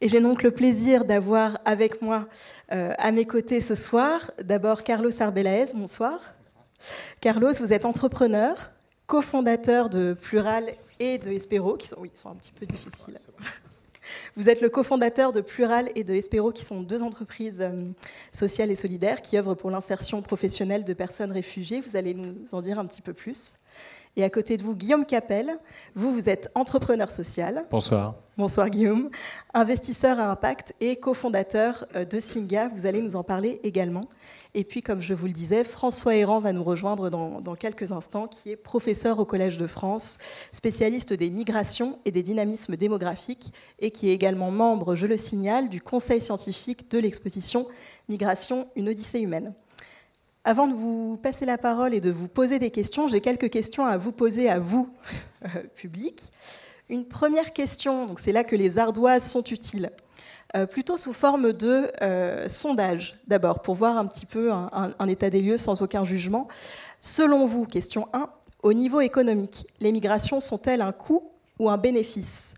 Et j'ai donc le plaisir d'avoir avec moi à mes côtés ce soir, d'abord Carlos Arbeláez, bonsoir. Carlos, vous êtes entrepreneur, cofondateur de Plural et de Espero, qui sont, oui, ils sont un petit peu difficiles. Vous êtes le cofondateur de Plural et de Espero, qui sont deux entreprises sociales et solidaires qui œuvrent pour l'insertion professionnelle de personnes réfugiées. Vous allez nous en dire un petit peu plus. Et à côté de vous, Guillaume Capel, vous êtes entrepreneur social. Bonsoir. Bonsoir Guillaume. Investisseur à impact et cofondateur de Singa. Vous allez nous en parler également. Et puis, comme je vous le disais, François Héran va nous rejoindre dans quelques instants, qui est professeur au Collège de France, spécialiste des migrations et des dynamismes démographiques, et qui est également membre, je le signale, du conseil scientifique de l'exposition Migration, une Odyssée humaine. Avant de vous passer la parole et de vous poser des questions, j'ai quelques questions à vous poser à vous, public. Une première question, donc c'est là que les ardoises sont utiles, plutôt sous forme de sondage, d'abord, pour voir un petit peu un état des lieux sans aucun jugement. Selon vous, question 1, au niveau économique, les migrations sont-elles un coût ou un bénéfice?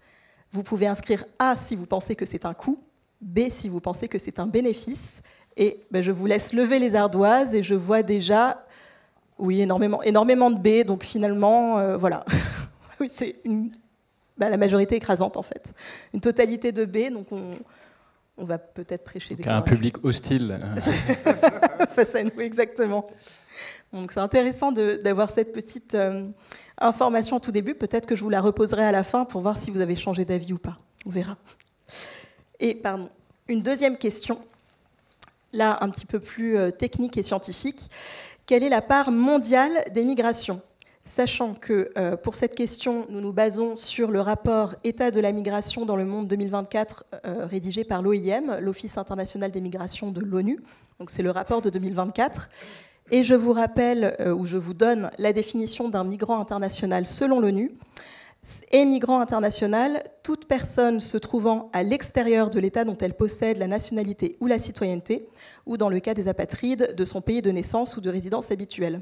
Vous pouvez inscrire A si vous pensez que c'est un coût, B si vous pensez que c'est un bénéfice. Et je vous laisse lever les ardoises et je vois déjà, oui, énormément de B, donc finalement, voilà. Oui, c'est la majorité écrasante en fait. Une totalité de B, donc on va peut-être prêcher des convaincus. Un public hostile. Face à nous, exactement. Donc c'est intéressant d'avoir cette petite information au tout début. Peut-être que je vous la reposerai à la fin pour voir si vous avez changé d'avis ou pas. On verra. Et pardon, une deuxième question. Là, un petit peu plus technique et scientifique. Quelle est la part mondiale des migrations? Sachant que pour cette question, nous nous basons sur le rapport État de la migration dans le monde 2024 rédigé par l'OIM, l'Office international des migrations de l'ONU. Donc c'est le rapport de 2024. Et je vous rappelle, ou je vous donne la définition d'un migrant international selon l'ONU. Et migrant international, toute personne se trouvant à l'extérieur de l'État dont elle possède la nationalité ou la citoyenneté, ou dans le cas des apatrides, de son pays de naissance ou de résidence habituelle.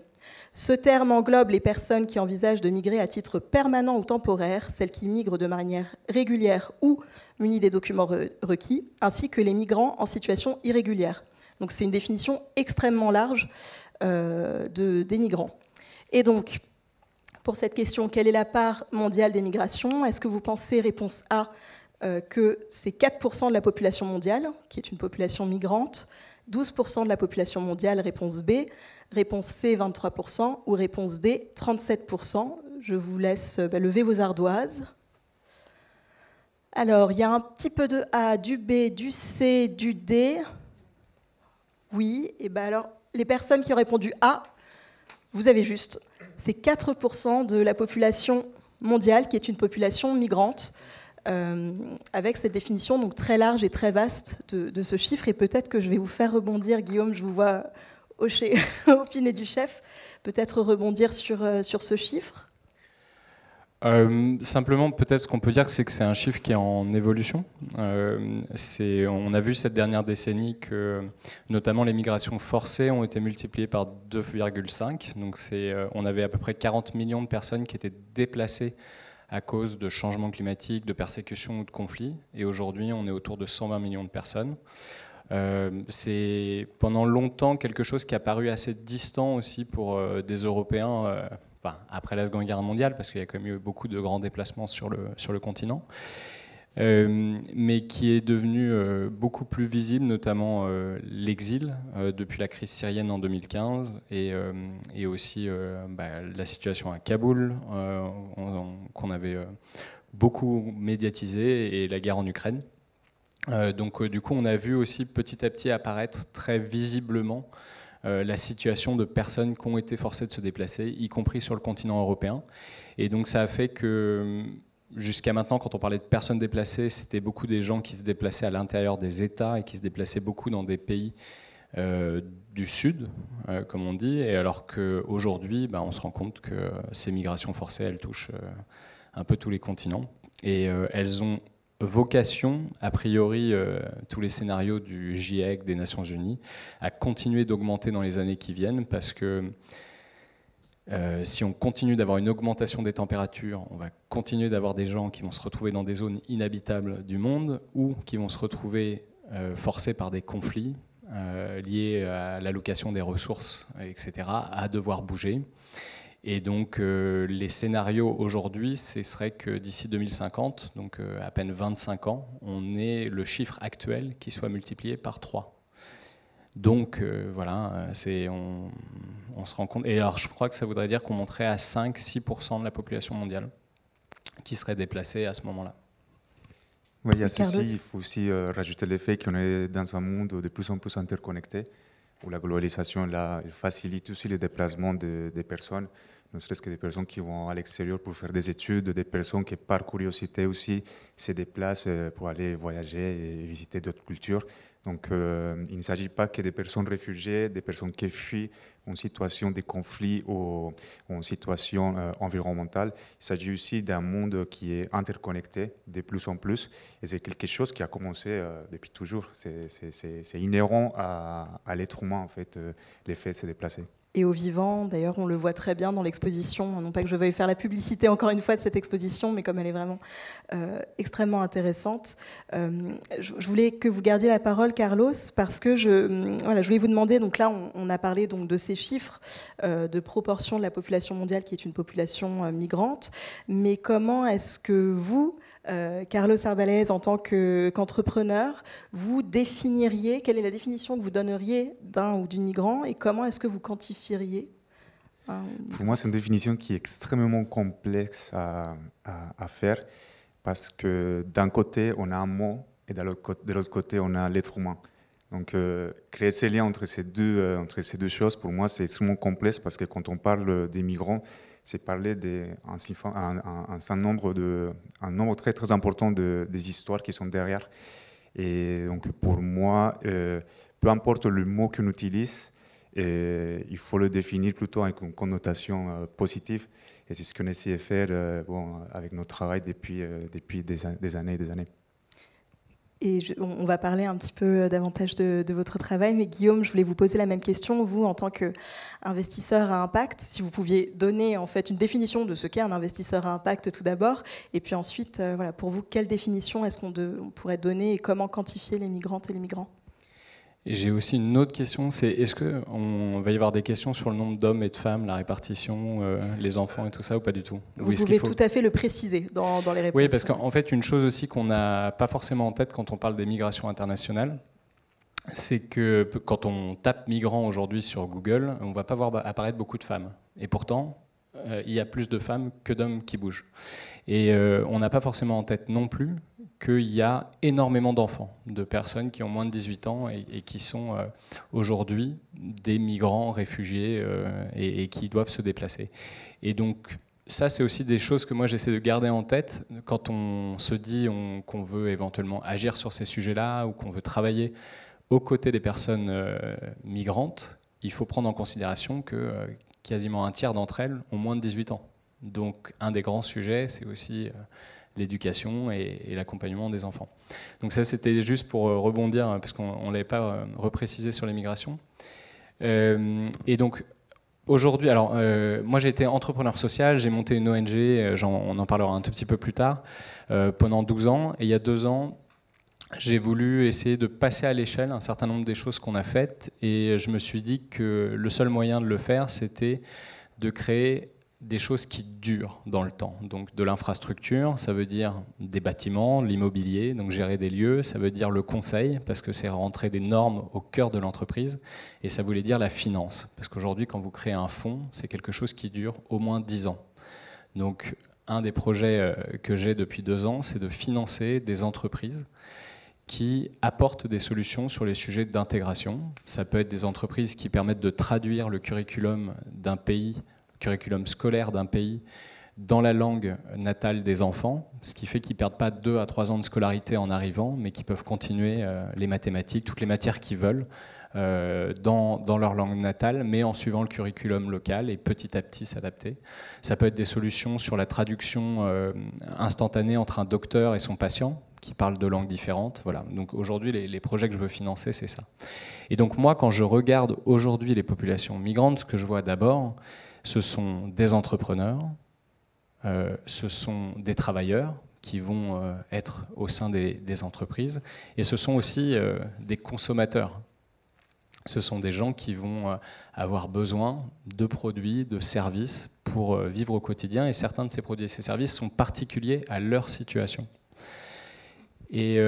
Ce terme englobe les personnes qui envisagent de migrer à titre permanent ou temporaire, celles qui migrent de manière régulière ou munies des documents requis, ainsi que les migrants en situation irrégulière. Donc c'est une définition extrêmement large des migrants. Et donc, pour cette question, quelle est la part mondiale des migrations? Est-ce que vous pensez, réponse A, que c'est 4% de la population mondiale, qui est une population migrante, 12% de la population mondiale, réponse B, réponse C, 23%, ou réponse D, 37%? Je vous laisse lever vos ardoises. Alors, il y a un petit peu de A, du B, du C, du D. Oui, et bien alors, les personnes qui ont répondu A, vous avez juste. C'est 4% de la population mondiale qui est une population migrante, avec cette définition donc très large et très vaste de ce chiffre. Et peut-être que je vais vous faire rebondir, Guillaume, je vous vois hocher au pied du chef, peut-être rebondir sur ce chiffre. Simplement, peut-être ce qu'on peut dire, c'est que c'est un chiffre qui est en évolution. On a vu cette dernière décennie que, notamment, les migrations forcées ont été multipliées par 2,5. Donc, on avait à peu près 40 millions de personnes qui étaient déplacées à cause de changements climatiques, de persécutions ou de conflits. Et aujourd'hui, on est autour de 120 millions de personnes. C'est pendant longtemps quelque chose qui a paru assez distant aussi pour des Européens. Enfin, après la Seconde Guerre mondiale, parce qu'il y a quand même eu beaucoup de grands déplacements sur le continent, mais qui est devenu beaucoup plus visible, notamment l'exil, depuis la crise syrienne en 2015, et aussi la situation à Kaboul, qu'on avait beaucoup médiatisée, et la guerre en Ukraine. Donc du coup, on a vu aussi petit à petit apparaître très visiblement la situation de personnes qui ont été forcées de se déplacer, y compris sur le continent européen. Et donc ça a fait que jusqu'à maintenant, quand on parlait de personnes déplacées, c'était beaucoup des gens qui se déplaçaient à l'intérieur des États et qui se déplaçaient beaucoup dans des pays du Sud, comme on dit, et alors qu'aujourd'hui, on se rend compte que ces migrations forcées, elles touchent un peu tous les continents. Et elles ont vocation, a priori, tous les scénarios du GIEC, des Nations Unies, à continuer d'augmenter dans les années qui viennent, parce que Si on continue d'avoir une augmentation des températures, on va continuer d'avoir des gens qui vont se retrouver dans des zones inhabitables du monde ou qui vont se retrouver forcés par des conflits liés à l'allocation des ressources, etc., à devoir bouger. Et donc les scénarios aujourd'hui, ce serait que d'ici 2050, donc à peine 25 ans, on ait le chiffre actuel qui soit multiplié par 3. Donc voilà, on se rend compte. Et alors je crois que ça voudrait dire qu'on monterait à 5-6% de la population mondiale qui serait déplacée à ce moment-là. Oui, il y a ceci, il faut aussi rajouter le fait qu'on est dans un monde de plus en plus interconnecté, où la globalisation là, facilite aussi le déplacement des personnes, ne serait-ce que des personnes qui vont à l'extérieur pour faire des études, des personnes qui, par curiosité aussi, se déplacent pour aller voyager et visiter d'autres cultures. Donc, il ne s'agit pas que des personnes réfugiées, des personnes qui fuient une situation de conflit ou une situation environnementale. Il s'agit aussi d'un monde qui est interconnecté de plus en plus. Et c'est quelque chose qui a commencé depuis toujours. C'est inhérent à l'être humain, en fait, l'effet de se déplacer. Et aux vivants, d'ailleurs, on le voit très bien dans l'exposition. Non pas que je veuille faire la publicité, encore une fois, de cette exposition, mais comme elle est vraiment extrêmement intéressante. Je voulais que vous gardiez la parole, Carlos, parce que je voulais vous demander, donc là, on a parlé donc, de ces chiffres de proportion de la population mondiale qui est une population migrante, mais comment est-ce que vous, Carlos Arbalez, en tant qu'entrepreneur, vous définiriez, quelle est la définition que vous donneriez d'un ou d'une migrant et comment est-ce que vous quantifieriez? Pour moi, c'est une définition qui est extrêmement complexe à faire parce que d'un côté, on a un mot et de l'autre côté, on a l'être humain. Donc, créer ces liens entre ces deux choses, pour moi, c'est extrêmement complexe parce que quand on parle des migrants, c'est parler d'un nombre très, très important des histoires qui sont derrière. Et donc, pour moi, peu importe le mot qu'on utilise, il faut le définir plutôt avec une connotation positive. Et c'est ce qu'on essaie de faire avec notre travail depuis des années et des années. Et on va parler un petit peu davantage de votre travail, mais Guillaume, je voulais vous poser la même question. Vous, en tant qu'investisseur à impact, si vous pouviez donner en fait une définition de ce qu'est un investisseur à impact tout d'abord, et puis ensuite, voilà, pour vous, quelle définition est-ce qu'on pourrait donner et comment quantifier les migrantes et les migrants? Et j'ai aussi une autre question, c'est est-ce qu'on va y avoir des questions sur le nombre d'hommes et de femmes, la répartition, les enfants et tout ça, ou pas du tout? Vous pouvez tout à fait le préciser dans les réponses. Oui, parce qu'en fait, une chose aussi qu'on n'a pas forcément en tête quand on parle des migrations internationales, c'est que quand on tape migrants aujourd'hui sur Google, on ne va pas voir apparaître beaucoup de femmes. Et pourtant, il y a plus de femmes que d'hommes qui bougent. Et on n'a pas forcément en tête non plus qu'il y a énormément d'enfants, de personnes qui ont moins de 18 ans et qui sont aujourd'hui des migrants réfugiés et qui doivent se déplacer. Et donc, ça, c'est aussi des choses que moi, j'essaie de garder en tête quand on se dit qu'on veut éventuellement agir sur ces sujets-là ou qu'on veut travailler aux côtés des personnes migrantes. Il faut prendre en considération que quasiment un tiers d'entre elles ont moins de 18 ans. Donc, un des grands sujets, c'est aussi l'éducation et l'accompagnement des enfants. Donc ça, c'était juste pour rebondir, parce qu'on ne l'avait pas reprécisé sur les migrations. Et donc, aujourd'hui, alors, moi j'ai été entrepreneur social, j'ai monté une ONG, on en parlera un tout petit peu plus tard, pendant 12 ans. Et il y a 2 ans, j'ai voulu essayer de passer à l'échelle un certain nombre des choses qu'on a faites. Et je me suis dit que le seul moyen de le faire, c'était de créer des choses qui durent dans le temps. Donc de l'infrastructure, ça veut dire des bâtiments, l'immobilier, donc gérer des lieux, ça veut dire le conseil, parce que c'est rentrer des normes au cœur de l'entreprise, et ça voulait dire la finance, parce qu'aujourd'hui, quand vous créez un fonds, c'est quelque chose qui dure au moins 10 ans. Donc un des projets que j'ai depuis 2 ans, c'est de financer des entreprises qui apportent des solutions sur les sujets d'intégration. Ça peut être des entreprises qui permettent de traduire le curriculum d'un pays, curriculum scolaire d'un pays, dans la langue natale des enfants, ce qui fait qu'ils ne perdent pas 2 à 3 ans de scolarité en arrivant, mais qu'ils peuvent continuer les mathématiques, toutes les matières qu'ils veulent, dans leur langue natale, mais en suivant le curriculum local et petit à petit s'adapter. Ça peut être des solutions sur la traduction instantanée entre un docteur et son patient, qui parlent de langues différentes. Voilà. Donc aujourd'hui, les projets que je veux financer, c'est ça. Et donc moi, quand je regarde aujourd'hui les populations migrantes, ce que je vois d'abord, Ce sont des entrepreneurs, ce sont des travailleurs qui vont être au sein des entreprises, et ce sont aussi des consommateurs. Ce sont des gens qui vont avoir besoin de produits, de services pour vivre au quotidien, et certains de ces produits et ces services sont particuliers à leur situation. Et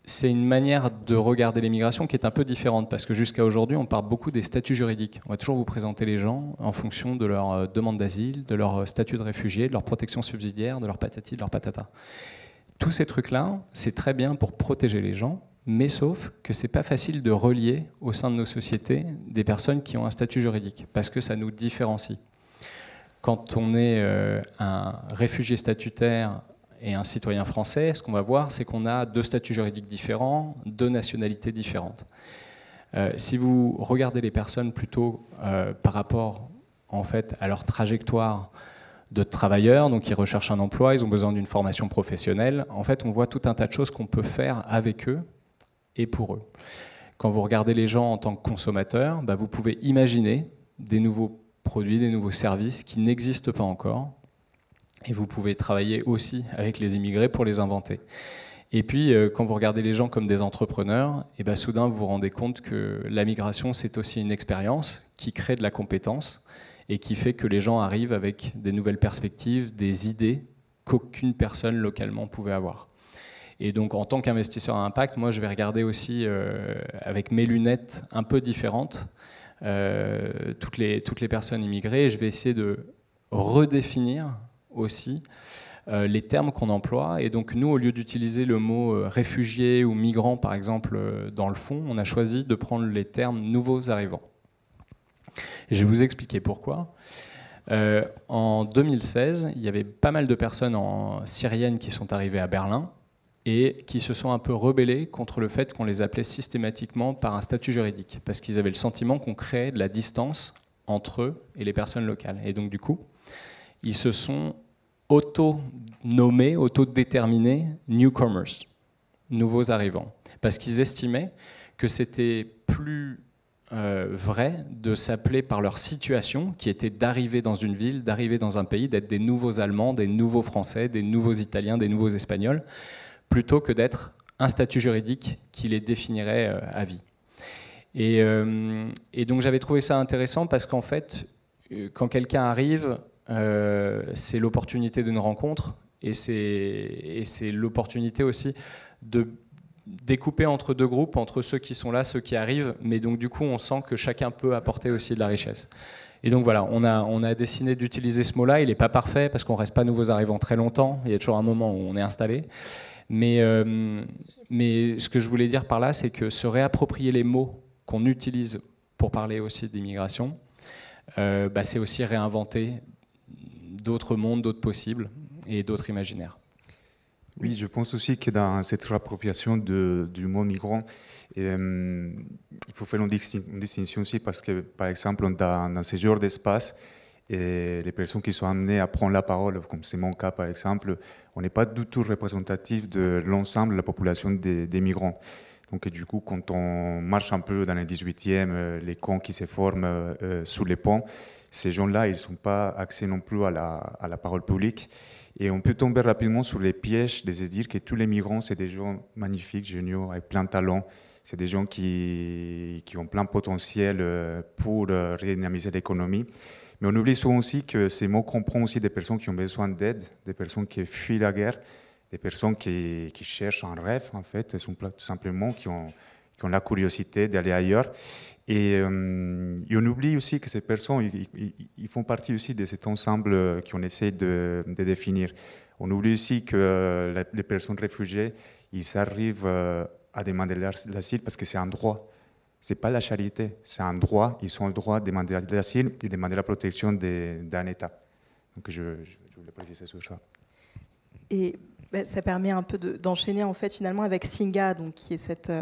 c'est une manière de regarder l'immigration qui est un peu différente, parce que jusqu'à aujourd'hui, on parle beaucoup des statuts juridiques. On va toujours vous présenter les gens en fonction de leur demande d'asile, de leur statut de réfugié, de leur protection subsidiaire, de leur patati, de leur patata. Tous ces trucs-là, c'est très bien pour protéger les gens, mais sauf que c'est pas facile de relier au sein de nos sociétés des personnes qui ont un statut juridique, parce que ça nous différencie. Quand on est un réfugié statutaire et un citoyen français, ce qu'on va voir, c'est qu'on a 2 statuts juridiques différents, 2 nationalités différentes. Si vous regardez les personnes plutôt par rapport en fait, à leur trajectoire de travailleurs, donc ils recherchent un emploi, ils ont besoin d'une formation professionnelle, en fait on voit tout un tas de choses qu'on peut faire avec eux et pour eux. Quand vous regardez les gens en tant que consommateurs, bah, vous pouvez imaginer des nouveaux produits, des nouveaux services qui n'existent pas encore, et vous pouvez travailler aussi avec les immigrés pour les inventer. Et puis, quand vous regardez les gens comme des entrepreneurs, et ben, soudain, vous vous rendez compte que la migration, c'est aussi une expérience qui crée de la compétence et qui fait que les gens arrivent avec des nouvelles perspectives, des idées qu'aucune personne localement pouvait avoir. Et donc, en tant qu'investisseur à impact, moi, je vais regarder aussi avec mes lunettes un peu différentes toutes les personnes immigrées, et je vais essayer de redéfinir aussi les termes qu'on emploie. Et donc nous, au lieu d'utiliser le mot réfugié ou migrant, par exemple, dans le fond, on a choisi de prendre les termes nouveaux arrivants. Et je vais vous expliquer pourquoi. En 2016, il y avait pas mal de personnes syriennes qui sont arrivées à Berlin et qui se sont un peu rebellées contre le fait qu'on les appelait systématiquement par un statut juridique, parce qu'ils avaient le sentiment qu'on créait de la distance entre eux et les personnes locales. Et donc du coup, ils se sont auto-nommés, auto-déterminés newcomers, nouveaux arrivants, parce qu'ils estimaient que c'était plus vrai de s'appeler par leur situation, qui était d'arriver dans une ville, d'arriver dans un pays, d'être des nouveaux Allemands, des nouveaux Français, des nouveaux Italiens, des nouveaux Espagnols, plutôt que d'être un statut juridique qui les définirait à vie. Et donc j'avais trouvé ça intéressant parce qu'en fait, quand quelqu'un arrive, c'est l'opportunité d'une rencontre et c'est l'opportunité aussi de découper entre 2 groupes, entre ceux qui sont là, ceux qui arrivent, mais donc du coup on sent que chacun peut apporter aussi de la richesse. Et donc voilà, on a décidé d'utiliser ce mot-là. Il n'est pas parfait parce qu'on ne reste pas nouveaux arrivants très longtemps, il y a toujours un moment où on est installé. Mais ce que je voulais dire par là, c'est que se réapproprier les mots qu'on utilise pour parler aussi d'immigration, c'est aussi réinventer d'autres mondes, d'autres possibles et d'autres imaginaires. Oui, je pense aussi que dans cette réappropriation du mot migrant, il faut faire une distinction aussi parce que, par exemple, dans ce genre d'espace, les personnes qui sont amenées à prendre la parole, comme c'est mon cas par exemple, on n'est pas du tout représentatif de l'ensemble de la population des migrants. Donc du coup, quand on marche un peu dans les 18e, les camps qui se forment sous les ponts, ces gens-là, ils ne sont pas accès non plus à la parole publique. Et on peut tomber rapidement sur les pièges de se dire que tous les migrants, c'est des gens magnifiques, géniaux, avec plein de talent. C'est des gens qui ont plein de potentiel pour redynamiser l'économie. Mais on oublie souvent aussi que ces mots comprennent aussi des personnes qui ont besoin d'aide, des personnes qui fuient la guerre, des personnes qui cherchent un rêve, en fait, tout simplement, qui ont la curiosité d'aller ailleurs. Et on oublie aussi que ces personnes, ils font partie aussi de cet ensemble qu'on essaie de définir. On oublie aussi que les personnes réfugiées, ils arrivent à demander l'asile parce que c'est un droit. Ce n'est pas la charité, c'est un droit. Ils ont le droit de demander l'asile et de demander la protection d'un État. Donc je voulais préciser sur ça. Et ça permet un peu d'enchaîner en fait finalement avec Singa, donc, qui est cette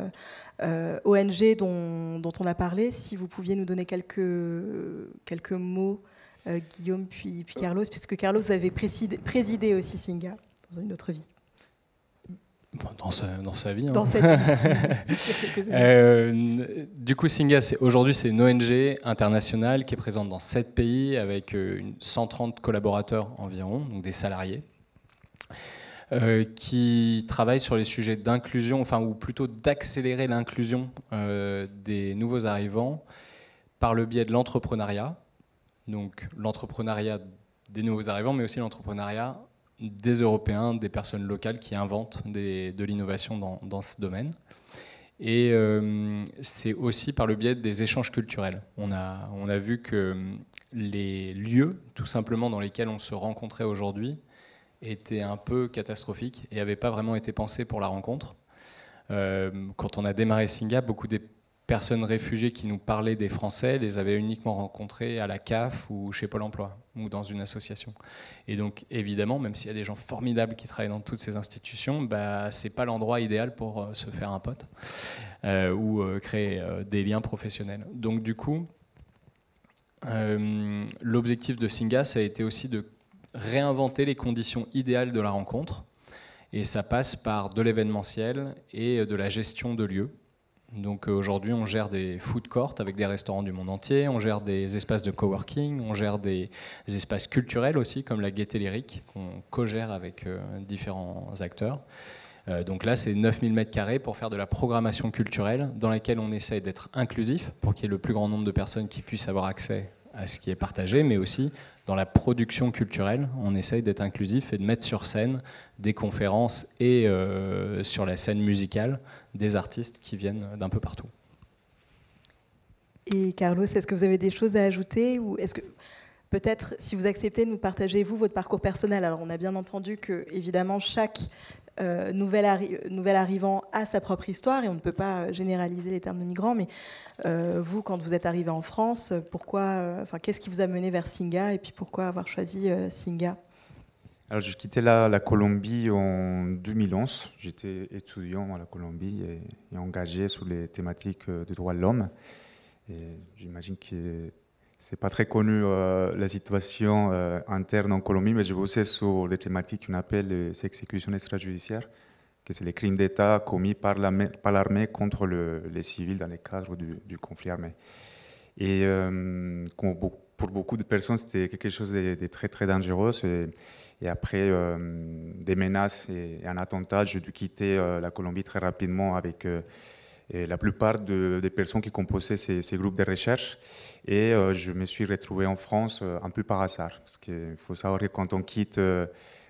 ONG dont on a parlé. Si vous pouviez nous donner quelques mots, Guillaume puis Carlos, puisque Carlos avait présidé aussi Singa dans une autre vie. Dans sa vie. Dans cette vie. Du coup, Singa, aujourd'hui, c'est une ONG internationale qui est présente dans 7 pays avec 130 collaborateurs environ, donc des salariés, qui travaillent sur les sujets d'inclusion, enfin, ou plutôt d'accélérer l'inclusion des nouveaux arrivants par le biais de l'entrepreneuriat. Donc, l'entrepreneuriat des nouveaux arrivants, mais aussi l'entrepreneuriat des Européens, des personnes locales qui inventent de l'innovation dans ce domaine. Et c'est aussi par le biais des échanges culturels. On a vu que les lieux, tout simplement, dans lesquels on se rencontrait aujourd'hui, étaient un peu catastrophiques et n'avaient pas vraiment été pensés pour la rencontre. Quand on a démarré Singa, beaucoup des personnes réfugiées qui nous parlaient des Français les avaient uniquement rencontrés à la CAF ou chez Pôle emploi ou dans une association. Et donc évidemment, même s'il y a des gens formidables qui travaillent dans toutes ces institutions, c'est pas l'endroit idéal pour se faire un pote ou créer des liens professionnels. Donc du coup, l'objectif de Singa, ça a été aussi de réinventer les conditions idéales de la rencontre. Et ça passe par de l'événementiel et de la gestion de lieux. Donc aujourd'hui, on gère des food courts avec des restaurants du monde entier, on gère des espaces de coworking, on gère des espaces culturels aussi, comme la Gaîté Lyrique, qu'on co-gère avec différents acteurs. Donc là, c'est 9000 m² pour faire de la programmation culturelle, dans laquelle on essaye d'être inclusif, pour qu'il y ait le plus grand nombre de personnes qui puissent avoir accès à ce qui est partagé, mais aussi dans la production culturelle, on essaye d'être inclusif et de mettre sur scène des conférences et sur la scène musicale des artistes qui viennent d'un peu partout. Et Carlos, est-ce que vous avez des choses à ajouter ou est-ce que peut-être, si vous acceptez de nous partager vous votre parcours personnel? Alors, on a bien entendu que évidemment chaque nouvel arrivant a sa propre histoire et on ne peut pas généraliser les termes de migrants, mais vous, quand vous êtes arrivé en France, qu'est-ce qui vous a mené vers Singa et puis pourquoi avoir choisi Singa? Alors, j'ai quitté la Colombie en 2011. J'étais étudiant à la Colombie et engagé sur les thématiques de droits de l'homme. Et j'imagine que c'est pas très connu la situation interne en Colombie, mais je bossais sur les thématiques qu'on appelle les exécutions extrajudiciaires, que c'est les crimes d'État commis par l'armée contre les civils dans le cadre du conflit armé. Et pour beaucoup de personnes, c'était quelque chose de très, très dangereux. Et après des menaces et un attentat, j'ai dû quitter la Colombie très rapidement avec la plupart des personnes qui composaient ces groupes de recherche. Et je me suis retrouvé en France un peu par hasard. Parce qu'il faut savoir que quand on quitte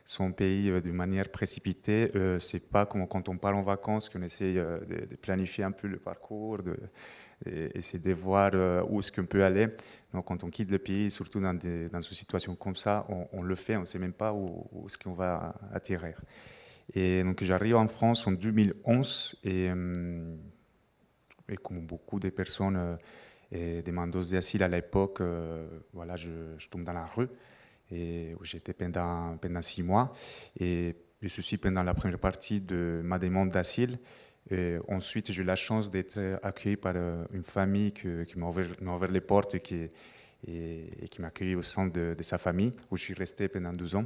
son pays d'une manière précipitée, c'est pas comme quand on part en vacances qu'on essaie de planifier un peu le parcours, et essayer de voir où est-ce qu'on peut aller. Donc, quand on quitte le pays, surtout dans une situation comme ça, on le fait, on ne sait même pas où est-ce qu'on va atterrir. Et donc, j'arrive en France en 2011 et comme beaucoup de personnes demandeuses d'asile à l'époque, voilà, je tombe dans la rue et où j'étais pendant 6 mois. Et ceci pendant la première partie de ma demande d'asile. Et ensuite, j'ai eu la chance d'être accueilli par une famille qui m'a ouvert les portes et qui m'a accueilli au sein de sa famille, où je suis resté pendant 12 ans.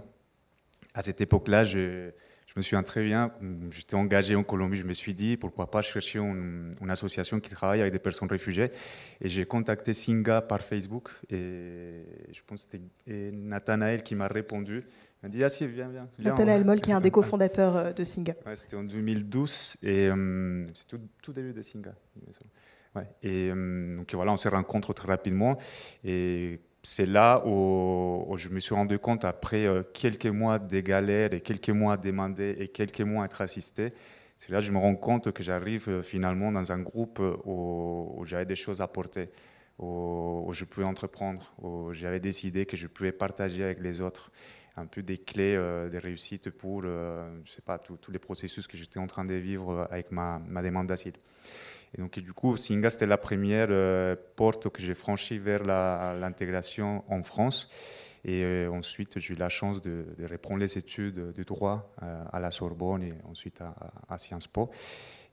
À cette époque-là, je me souviens très bien, j'étais engagé en Colombie, je me suis dit, pourquoi pas chercher une association qui travaille avec des personnes réfugiées. Et j'ai contacté Singa par Facebook, et je pense que c'était Nathanaël qui m'a répondu. Il m'a dit, ah si, viens. Nathanaël Moll, qui est un des cofondateurs de Singa. Ouais, c'était en 2012, et c'est tout début de Singa. Ouais. Et donc voilà, on se rencontre très rapidement, et c'est là où je me suis rendu compte, après quelques mois de galères et quelques mois à demander et quelques mois à être assisté, c'est là que je me rends compte que j'arrive finalement dans un groupe où j'avais des choses à porter, où je pouvais entreprendre, où j'avais décidé que je pouvais partager avec les autres un peu des clés de réussite pour, je sais pas, tous les processus que j'étais en train de vivre avec ma demande d'asile. Et donc, du coup, Singa, c'était la première porte que j'ai franchie vers l'intégration en France. Et ensuite, j'ai eu la chance de reprendre les études de droit à la Sorbonne et ensuite à Sciences Po.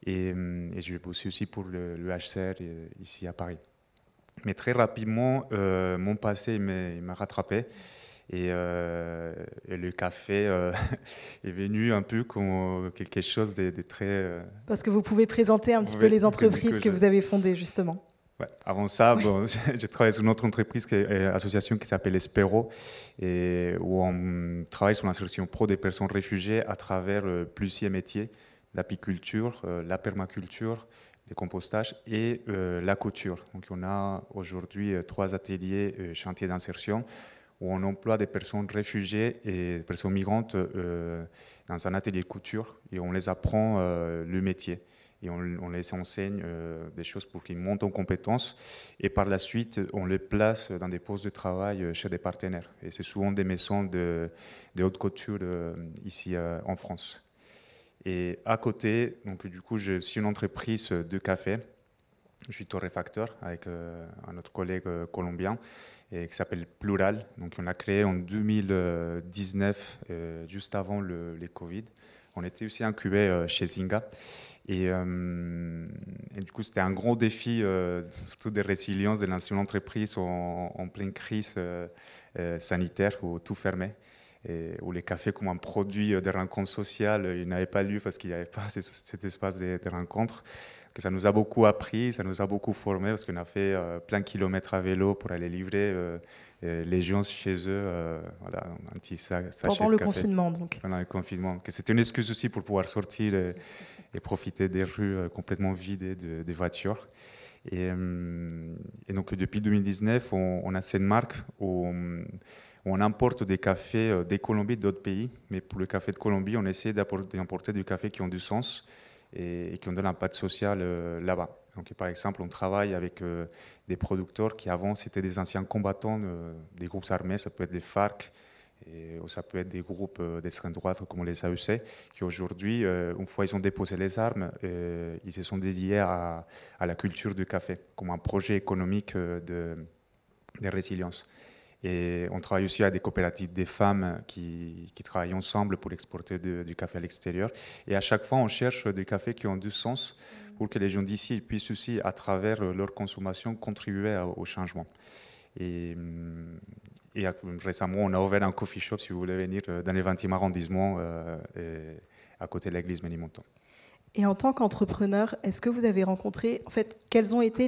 Et j'ai bossé aussi pour le HCR ici à Paris. Mais très rapidement, mon passé m'a rattrapé. Et le café est venu un peu comme quelque chose de très... Parce que vous pouvez présenter un petit peu les entreprises que vous avez fondées, justement. Ouais. Avant ça, bon, je travaille sur une autre entreprise, une association qui s'appelle Espero, et où on travaille sur l'insertion pro des personnes réfugiées à travers plusieurs métiers, l'apiculture, la permaculture, le compostage et la couture. Donc on a aujourd'hui 3 ateliers chantiers d'insertion où on emploie des personnes réfugiées et des personnes migrantes dans un atelier couture et on les apprend le métier. Et on les enseigne des choses pour qu'ils montent en compétences. Et par la suite, on les place dans des postes de travail chez des partenaires. Et c'est souvent des maisons de haute couture ici en France. Et à côté, donc, du coup, j'ai aussi une entreprise de café. Je suis torréfacteur avec un autre collègue colombien qui s'appelle Plural. Donc, on l'a créé en 2019, juste avant les Covid. On était aussi incubé chez Zynga. Et du coup, c'était un gros défi, surtout de résilience de lancer une entreprise en pleine crise sanitaire où tout fermait. Et où les cafés comme un produit de rencontre sociale, ils n'avaient pas lieu parce qu'il n'y avait pas cet espace de rencontre. Que ça nous a beaucoup appris, ça nous a beaucoup formé parce qu'on a fait plein de kilomètres à vélo pour aller livrer les gens chez eux. Voilà, un petit sachet pendant de le café. Confinement, donc. Pendant le confinement. C'était une excuse aussi pour pouvoir sortir et profiter des rues complètement vidées des voitures. Et donc depuis 2019, on a cette marque où on importe des cafés des Colombies et d'autres pays. Mais pour le café de Colombie, on essaie d'importer du café qui ont du sens et qui ont de l'impact social là-bas. Donc, par exemple, on travaille avec des producteurs qui avant c'était des anciens combattants des groupes armés, ça peut être des FARC, ou ça peut être des groupes d'extrême droite comme les AEC, qui aujourd'hui, une fois ils ont déposé les armes, ils se sont dédiés à la culture du café, comme un projet économique de résilience. Et on travaille aussi avec des coopératives des femmes qui travaillent ensemble pour exporter du café à l'extérieur. Et à chaque fois, on cherche des cafés qui ont du sens pour que les gens d'ici puissent aussi, à travers leur consommation, contribuer au changement. Et récemment, on a ouvert un coffee shop, si vous voulez venir, dans le 20e arrondissement, à côté de l'église Ménilmontant. Et en tant qu'entrepreneur, est-ce que vous avez rencontré, en fait, quels ont été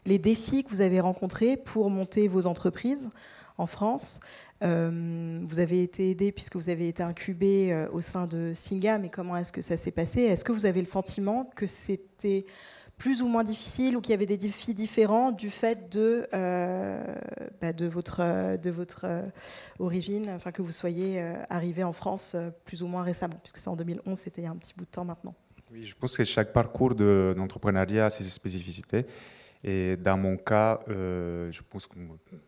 les défis que vous avez rencontrés pour monter vos entreprises en France? Vous avez été aidé puisque vous avez été incubé au sein de Zynga, mais comment est-ce que ça s'est passé? Est-ce que vous avez le sentiment que c'était plus ou moins difficile ou qu'il y avait des défis différents du fait de votre origine, enfin que vous soyez arrivé en France plus ou moins récemment, puisque c'est en 2011, c'était il y a un petit bout de temps maintenant? Oui, je pense que chaque parcours d'entrepreneuriat a ses spécificités. Et dans mon cas, je pense que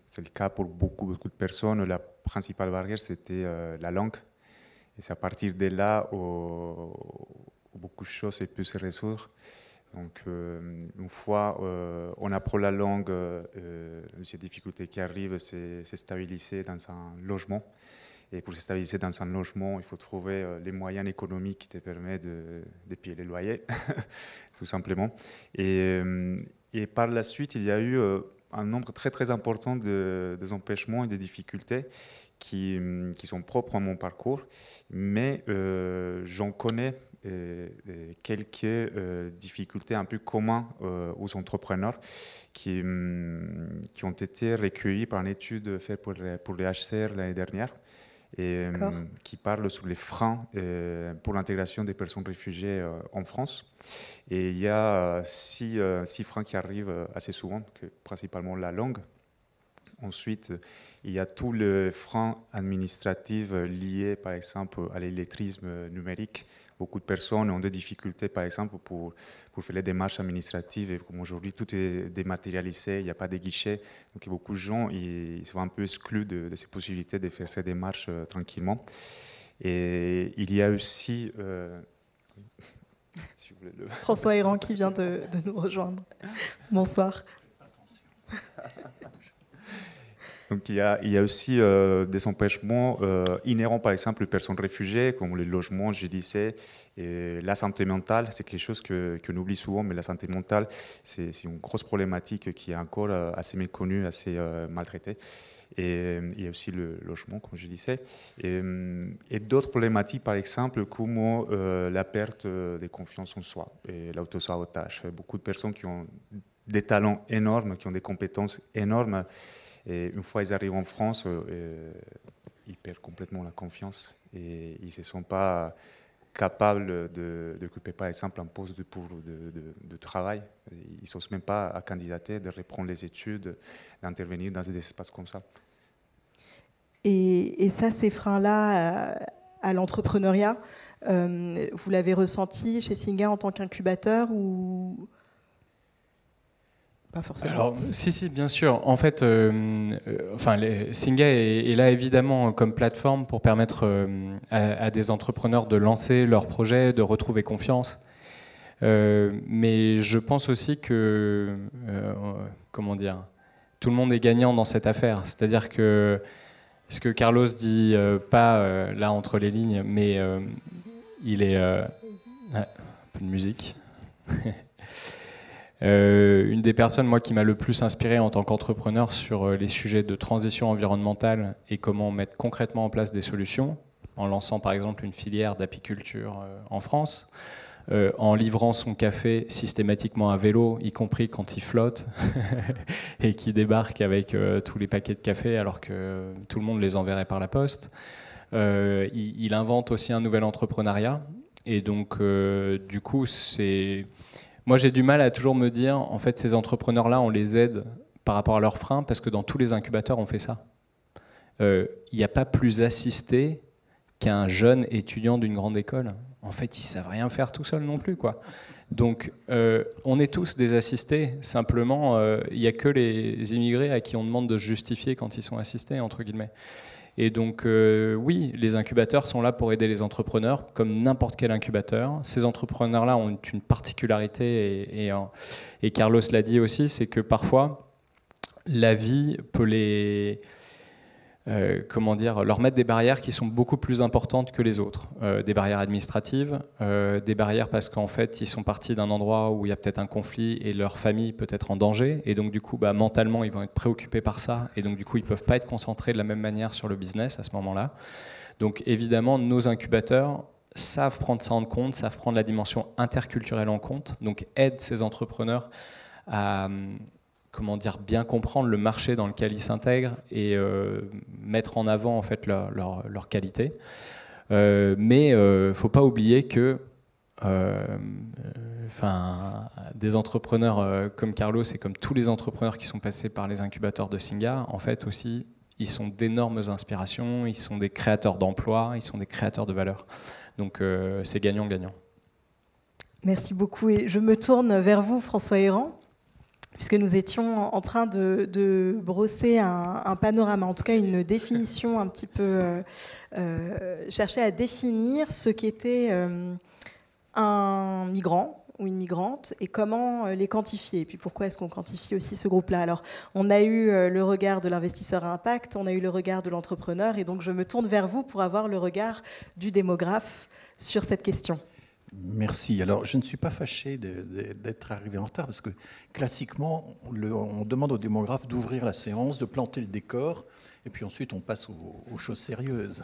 c'est le cas pour beaucoup de personnes, la principale barrière, c'était la langue. Et c'est à partir de là où beaucoup de choses peuvent se résoudre. Donc, une fois on apprend la langue, ces difficultés qui arrivent, c'est stabiliser dans un logement. Et pour se stabiliser dans un logement, il faut trouver les moyens économiques qui te permettent de payer les loyers, tout simplement. Et par la suite, il y a eu un nombre très très important des empêchements et des difficultés qui sont propres à mon parcours, mais j'en connais quelques difficultés un peu communes aux entrepreneurs qui ont été recueillies par une étude faite pour les HCR l'année dernière et qui parle sur les freins pour l'intégration des personnes réfugiées en France. Et il y a six freins qui arrivent assez souvent, principalement la langue. Ensuite, il y a tous les freins administratifs liés, par exemple, à l'illettrisme numérique. Beaucoup de personnes ont des difficultés, par exemple, pour faire les démarches administratives. Et comme aujourd'hui, tout est dématérialisé, il n'y a pas de guichet. Donc, beaucoup de gens ils sont un peu exclus de ces possibilités de faire ces démarches tranquillement. Et il y a aussi... si vous voulez François Héran qui vient de nous rejoindre. Bonsoir. Donc il y a aussi des empêchements inhérents, par exemple, aux personnes réfugiées, comme le logement, je disais, et la santé mentale. C'est quelque chose qu'on oublie souvent, mais la santé mentale, c'est une grosse problématique qui est encore assez méconnue, assez maltraitée. Et il y a aussi le logement, comme je disais. Et d'autres problématiques, par exemple, comme la perte de confiance en soi et l'autosabotage. Beaucoup de personnes qui ont des talents énormes, qui ont des compétences énormes, et une fois qu'ils arrivent en France, ils perdent complètement la confiance et ils ne se sentent pas capables d'occuper, par exemple, un poste de travail. Ils ne s'osent même pas à candidater, de reprendre les études, d'intervenir dans des espaces comme ça. Et ça, ces freins-là à l'entrepreneuriat, vous l'avez ressenti chez Singa en tant qu'incubateur ou pas forcément? Alors, si, bien sûr. En fait, Singa est là évidemment comme plateforme pour permettre à des entrepreneurs de lancer leurs projets, de retrouver confiance. Mais je pense aussi que, tout le monde est gagnant dans cette affaire. C'est-à-dire que ce que Carlos dit pas là entre les lignes, mais il est un peu de musique. Une des personnes, moi, qui m'a le plus inspiré en tant qu'entrepreneur sur les sujets de transition environnementale et comment mettre concrètement en place des solutions, en lançant par exemple une filière d'apiculture en France, en livrant son café systématiquement à vélo, y compris quand il flotte, et qui débarque avec tous les paquets de café alors que tout le monde les enverrait par la poste. Il invente aussi un nouvel entrepreneuriat. Et donc, du coup, moi, j'ai du mal à toujours me dire, en fait, ces entrepreneurs-là, on les aide par rapport à leurs freins, parce que dans tous les incubateurs, on fait ça. Il n'y a pas plus assisté qu'un jeune étudiant d'une grande école. En fait, ils ne savent rien faire tout seul non plus, quoi. Donc, on est tous des assistés. Simplement, il n'y a que les immigrés à qui on demande de se justifier quand ils sont assistés, entre guillemets. Et donc, oui, les incubateurs sont là pour aider les entrepreneurs, comme n'importe quel incubateur. Ces entrepreneurs-là ont une particularité, et Carlos l'a dit aussi, c'est que parfois, la vie peut leur mettre des barrières qui sont beaucoup plus importantes que les autres. Des barrières administratives, des barrières parce qu'en fait, ils sont partis d'un endroit où il y a peut-être un conflit et leur famille peut être en danger. Et donc, du coup, mentalement, ils vont être préoccupés par ça. Et donc, du coup, ils ne peuvent pas être concentrés de la même manière sur le business à ce moment-là. Donc, évidemment, nos incubateurs savent prendre ça en compte, savent prendre la dimension interculturelle en compte. Donc, aident ces entrepreneurs à bien comprendre le marché dans lequel ils s'intègrent et mettre en avant en fait leur qualité. Mais il ne faut pas oublier que des entrepreneurs comme Carlos et comme tous les entrepreneurs qui sont passés par les incubateurs de Singa, en fait aussi, ils sont d'énormes inspirations, ils sont des créateurs d'emplois, ils sont des créateurs de valeur. Donc c'est gagnant-gagnant. Merci beaucoup. Et je me tourne vers vous, François Héran, puisque nous étions en train de brosser un panorama, en tout cas une définition un petit peu, chercher à définir ce qu'était un migrant ou une migrante et comment les quantifier. Et puis pourquoi est-ce qu'on quantifie aussi ce groupe-là? Alors, on a eu le regard de l'investisseur à impact, on a eu le regard de l'entrepreneur, et donc je me tourne vers vous pour avoir le regard du démographe sur cette question. Merci. Alors, je ne suis pas fâché d'être arrivé en retard parce que classiquement, on demande aux démographes d'ouvrir la séance, de planter le décor, et puis ensuite on passe aux choses sérieuses.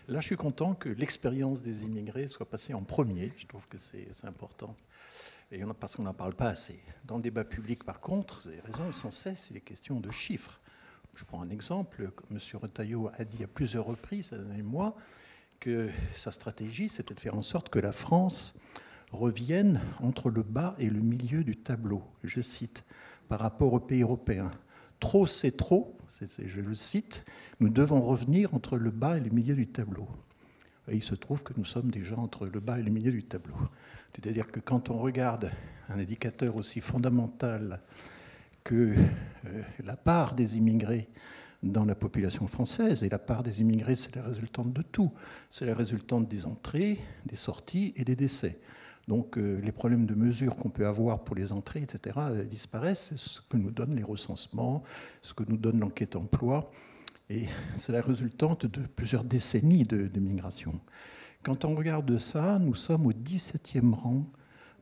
Là, je suis content que l'expérience des immigrés soit passée en premier. Je trouve que c'est important. Et parce qu'on n'en parle pas assez. Dans le débat public, par contre, vous avez raison, sans cesse, il est question de chiffres. Je prends un exemple. M. Retailleau a dit à plusieurs reprises, ces derniers mois, que sa stratégie, c'était de faire en sorte que la France revienne entre le bas et le milieu du tableau. Je cite, par rapport aux pays européens. Trop, c'est trop, je le cite, nous devons revenir entre le bas et le milieu du tableau. Et il se trouve que nous sommes déjà entre le bas et le milieu du tableau. C'est-à-dire que quand on regarde un indicateur aussi fondamental que la part des immigrés dans la population française, et la part des immigrés, c'est la résultante de tout. C'est la résultante des entrées, des sorties et des décès. Donc les problèmes de mesure qu'on peut avoir pour les entrées, etc., disparaissent. C'est ce que nous donnent les recensements, ce que nous donne l'enquête emploi. Et c'est la résultante de plusieurs décennies de migration. Quand on regarde ça, nous sommes au 17e rang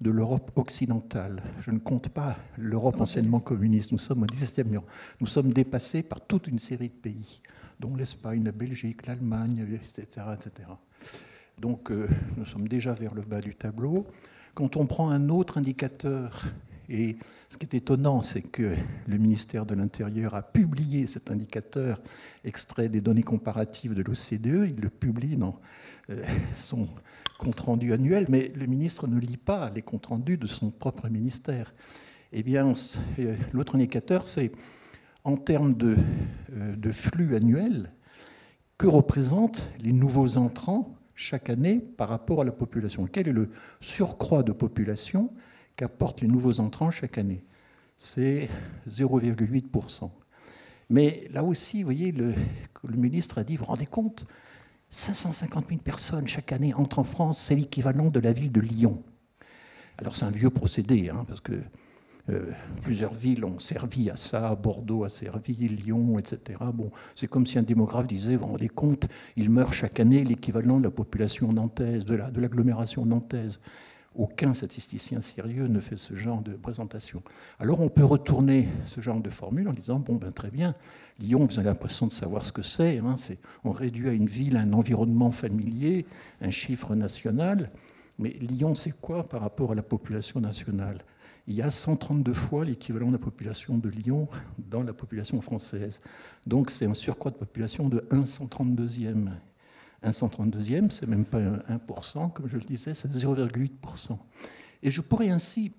de l'Europe occidentale. Je ne compte pas l'Europe anciennement communiste. Nous sommes au 17e rang. Nous sommes dépassés par toute une série de pays, dont l'Espagne, la Belgique, l'Allemagne, etc., etc. Donc nous sommes déjà vers le bas du tableau. Quand on prend un autre indicateur, et ce qui est étonnant, c'est que le ministère de l'Intérieur a publié cet indicateur extrait des données comparatives de l'OCDE, il le publie dans son compte-rendu annuel, mais le ministre ne lit pas les comptes rendus de son propre ministère. Eh bien, l'autre indicateur, c'est en termes de flux annuel, que représentent les nouveaux entrants chaque année par rapport à la population. Quel est le surcroît de population qu'apportent les nouveaux entrants chaque année? C'est 0,8%. Mais là aussi, vous voyez, le ministre a dit, vous vous rendez compte, 550 000 personnes chaque année entrent en France, c'est l'équivalent de la ville de Lyon. Alors c'est un vieux procédé, hein, parce que plusieurs villes ont servi à ça, Bordeaux a servi, Lyon, etc. Bon, c'est comme si un démographe disait, vous vous rendez compte, il meurt chaque année l'équivalent de la population nantaise, de l'agglomération nantaise. Aucun statisticien sérieux ne fait ce genre de présentation. Alors on peut retourner ce genre de formule en disant, bon ben très bien, Lyon, vous avez l'impression de savoir ce que c'est, hein, on réduit à une ville un environnement familier, un chiffre national, mais Lyon c'est quoi par rapport à la population nationale? Il y a 132 fois l'équivalent de la population de Lyon dans la population française. Donc c'est un surcroît de population de 1/132e. 1/132e, c'est même pas 1%, comme je le disais, c'est 0,8%. Et je pourrais ainsi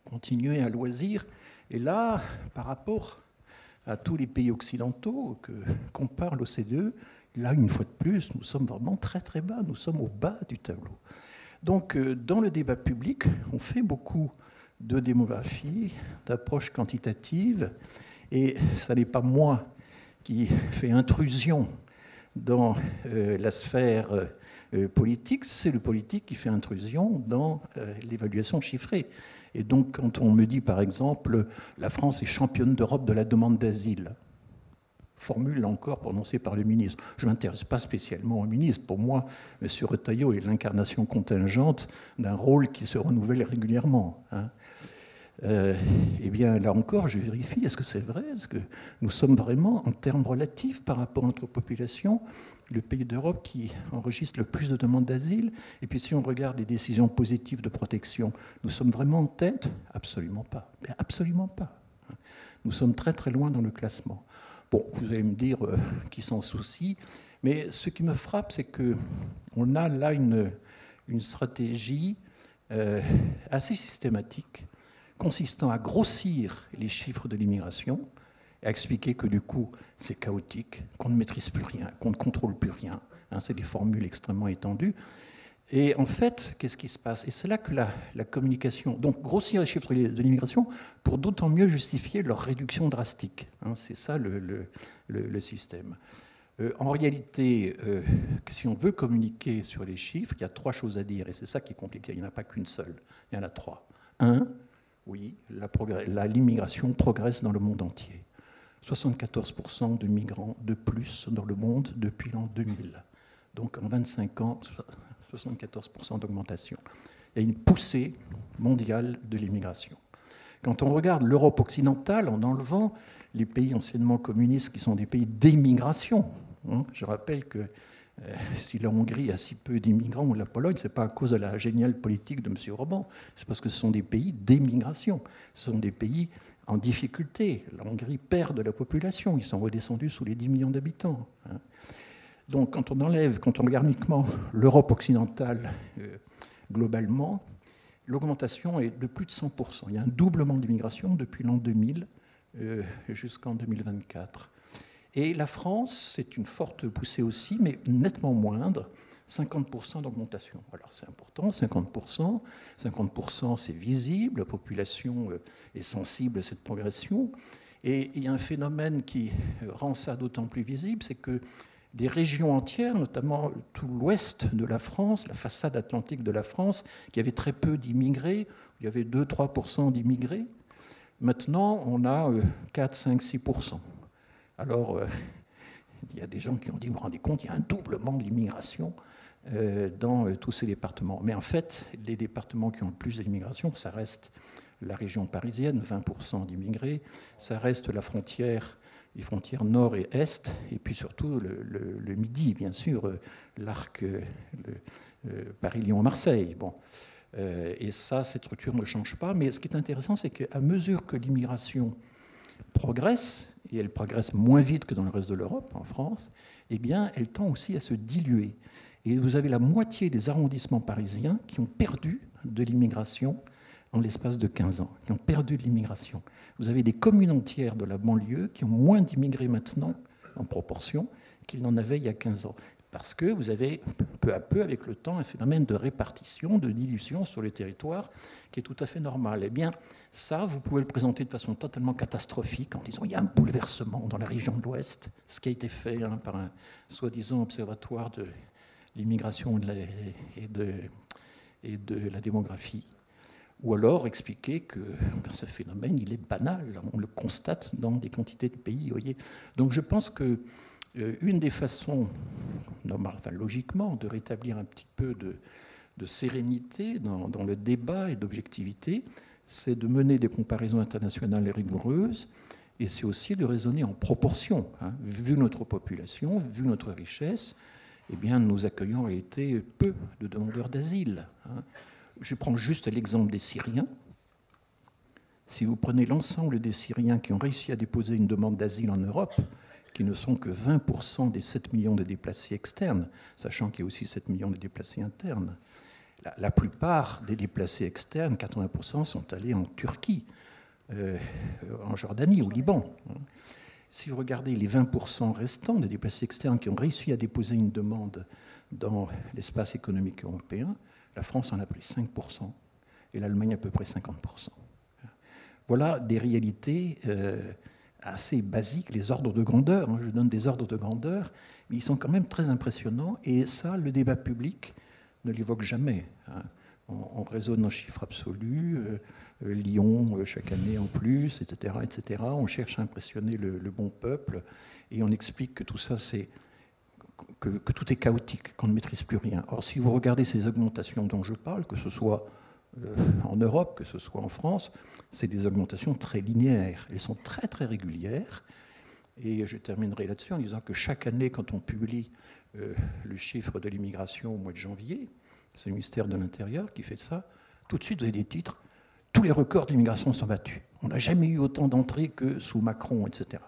continuer à loisir. Et là, par rapport à tous les pays occidentaux que compare l'OCDE, là, une fois de plus, nous sommes vraiment très très bas. Nous sommes au bas du tableau. Donc, dans le débat public, on fait beaucoup de démographie, d'approche quantitative, et ça n'est pas moi qui fais intrusion dans la sphère politique, c'est le politique qui fait intrusion dans l'évaluation chiffrée. Et donc, quand on me dit, par exemple, la France est championne d'Europe de la demande d'asile, formule là encore prononcée par le ministre. Je ne m'intéresse pas spécialement au ministre. Pour moi, M. Retailleau est l'incarnation contingente d'un rôle qui se renouvelle régulièrement. Hein. Eh bien, là encore, je vérifie, est-ce que c'est vrai? Est-ce que nous sommes vraiment, en termes relatifs par rapport à notre population, le pays d'Europe qui enregistre le plus de demandes d'asile? Et puis si on regarde les décisions positives de protection, nous sommes vraiment en tête? Absolument pas. Mais absolument pas. Nous sommes très très loin dans le classement. Bon, vous allez me dire qui s'en soucie, mais ce qui me frappe, c'est qu'on a là une stratégie assez systématique consistant à grossir les chiffres de l'immigration et à expliquer que du coup, c'est chaotique, qu'on ne maîtrise plus rien, qu'on ne contrôle plus rien. Hein, c'est des formules extrêmement étendues. Et en fait, qu'est-ce qui se passe? Et c'est là que la communication... Donc, grossir les chiffres de l'immigration pour d'autant mieux justifier leur réduction drastique. Hein, c'est ça le système. En réalité, si on veut communiquer sur les chiffres, il y a trois choses à dire, et c'est ça qui est compliqué. Il n'y en a pas qu'une seule, il y en a trois. Un, oui, l'immigration progresse dans le monde entier. 74% de migrants de plus dans le monde depuis l'an 2000. Donc en 25 ans, 74% d'augmentation. Il y a une poussée mondiale de l'immigration. Quand on regarde l'Europe occidentale, en enlevant les pays anciennement communistes qui sont des pays d'émigration, hein, je rappelle que si la Hongrie a si peu d'immigrants ou la Pologne, ce n'est pas à cause de la géniale politique de M. Orban, c'est parce que ce sont des pays d'émigration, ce sont des pays en difficulté. La Hongrie perd de la population, ils sont redescendus sous les 10 millions d'habitants. Hein. Donc quand on regarde uniquement l'Europe occidentale globalement, l'augmentation est de plus de 100%. Il y a un doublement d'immigration depuis l'an 2000 jusqu'en 2024. Et la France, c'est une forte poussée aussi, mais nettement moindre, 50% d'augmentation. Alors c'est important, 50%. 50%, c'est visible, la population est sensible à cette progression. Et il y a un phénomène qui rend ça d'autant plus visible, c'est que des régions entières, notamment tout l'ouest de la France, la façade atlantique de la France, qui avait très peu d'immigrés, il y avait 2-3% d'immigrés. Maintenant, on a 4, 5, 6%. Alors, il y a des gens qui ont dit, vous vous rendez compte, il y a un doublement de l'immigration dans tous ces départements. Mais en fait, les départements qui ont le plus d'immigration, ça reste la région parisienne, 20% d'immigrés, ça reste la frontière, les frontières nord et est, et puis surtout le midi, bien sûr, l'arc Paris-Lyon-Marseille. Bon. Et ça, cette structure ne change pas. Mais ce qui est intéressant, c'est qu'à mesure que l'immigration progresse, et elle progresse moins vite que dans le reste de l'Europe, en France, eh bien, elle tend aussi à se diluer. Et vous avez la moitié des arrondissements parisiens qui ont perdu de l'immigration en l'espace de 15 ans, qui ont perdu de l'immigration. Vous avez des communes entières de la banlieue qui ont moins d'immigrés maintenant, en proportion, qu'ils n'en avaient il y a 15 ans. Parce que vous avez, peu à peu, avec le temps, un phénomène de répartition, de dilution sur les territoires qui est tout à fait normal. Eh bien, ça, vous pouvez le présenter de façon totalement catastrophique en disant qu'il y a un bouleversement dans la région de l'Ouest, ce qui a été fait par un soi-disant observatoire de l'immigration et de la démographie. Ou alors expliquer que ce phénomène, il est banal, on le constate dans des quantités de pays. Voyez. Donc je pense que une des façons, logiquement, de rétablir un petit peu de sérénité dans le débat et d'objectivité, c'est de mener des comparaisons internationales rigoureuses, et c'est aussi de raisonner en proportion. Hein. Vu notre population, vu notre richesse, eh bien, nous accueillons en réalité peu de demandeurs d'asile. Hein. Je prends juste l'exemple des Syriens. Si vous prenez l'ensemble des Syriens qui ont réussi à déposer une demande d'asile en Europe, qui ne sont que 20% des 7 millions de déplacés externes, sachant qu'il y a aussi 7 millions de déplacés internes, la plupart des déplacés externes, 80%, sont allés en Turquie, en Jordanie, au Liban. Si vous regardez les 20% restants des déplacés externes qui ont réussi à déposer une demande dans l'espace économique européen, la France en a pris 5% et l'Allemagne à peu près 50%. Voilà des réalités assez basiques, les ordres de grandeur. Je donne des ordres de grandeur, mais ils sont quand même très impressionnants. Et ça, le débat public ne l'évoque jamais. On raisonne en chiffres absolus, Lyon chaque année en plus, etc., etc. On cherche à impressionner le bon peuple et on explique que tout ça, c'est que tout est chaotique, qu'on ne maîtrise plus rien. Or, si vous regardez ces augmentations dont je parle, que ce soit en Europe, que ce soit en France, c'est des augmentations très linéaires. Elles sont très, très régulières. Et je terminerai là-dessus en disant que chaque année, quand on publie le chiffre de l'immigration au mois de janvier, c'est le ministère de l'Intérieur qui fait ça, tout de suite, vous avez des titres. Tous les records d'immigration sont battus. On n'a jamais eu autant d'entrées que sous Macron, etc.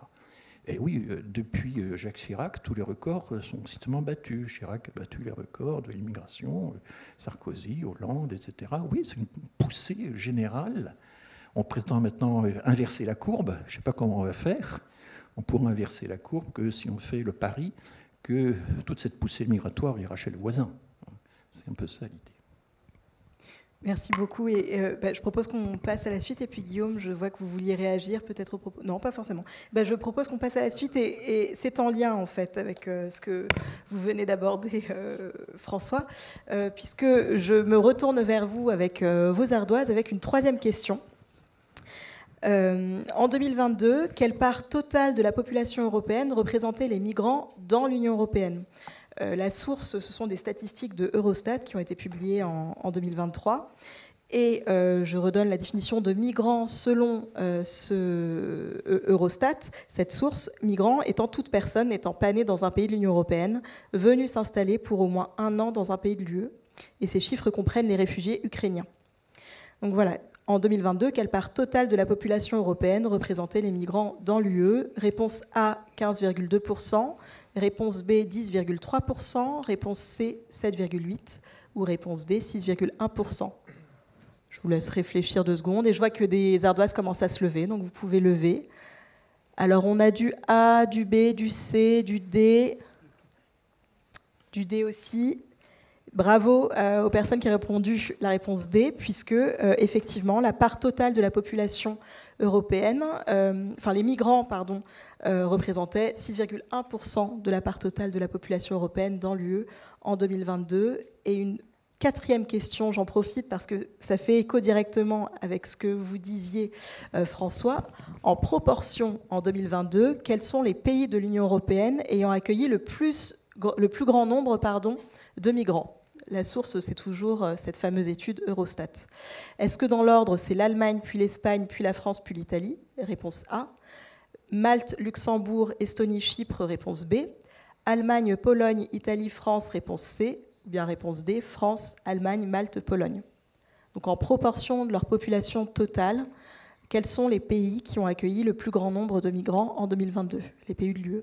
Et oui, depuis Jacques Chirac, tous les records sont systématiquement battus. Chirac a battu les records de l'immigration, Sarkozy, Hollande, etc. Oui, c'est une poussée générale. On prétend maintenant inverser la courbe. Je ne sais pas comment on va faire. On pourra inverser la courbe que si on fait le pari que toute cette poussée migratoire ira chez le voisin. C'est un peu ça l'idée. Merci beaucoup. Et je propose qu'on passe à la suite. Et puis Guillaume, je vois que vous vouliez réagir peut-être au propos. Non, pas forcément. Je propose qu'on passe à la suite. Et c'est en lien en fait avec ce que vous venez d'aborder, François, puisque je me retourne vers vous avec vos ardoises avec une troisième question. En 2022, quelle part totale de la population européenne représentaient les migrants dans l'Union européenne ? La source, ce sont des statistiques de Eurostat qui ont été publiées en 2023. Et je redonne la définition de migrant selon ce Eurostat. Cette source, migrant étant toute personne n'étant pas née dans un pays de l'Union européenne, venue s'installer pour au moins 1 an dans un pays de l'UE. Et ces chiffres comprennent les réfugiés ukrainiens. Donc voilà, en 2022, quelle part totale de la population européenne représentait les migrants dans l'UE ? Réponse A, 15,2%. Réponse B, 10,3%. Réponse C, 7,8%. Ou réponse D, 6,1%. Je vous laisse réfléchir 2 secondes. Et je vois que des ardoises commencent à se lever, donc vous pouvez lever. Alors, on a du A, du B, du C, du D. Du D aussi. Bravo aux personnes qui ont répondu la réponse D, puisque effectivement, la part totale de la population européenne, les migrants, pardon, représentaient 6,1% de la part totale de la population européenne dans l'UE en 2022. Et une quatrième question, j'en profite parce que ça fait écho directement avec ce que vous disiez, François. En proportion, en 2022, quels sont les pays de l'Union européenne ayant accueilli le plus grand nombre de migrants? La source, c'est toujours cette fameuse étude Eurostat. Est-ce que dans l'ordre, c'est l'Allemagne, puis l'Espagne, puis la France, puis l'Italie? Réponse A. Malte, Luxembourg, Estonie, Chypre, réponse B. Allemagne, Pologne, Italie, France, réponse C. Ou bien réponse D, France, Allemagne, Malte, Pologne. Donc en proportion de leur population totale, quels sont les pays qui ont accueilli le plus grand nombre de migrants en 2022? Les pays de l'UE.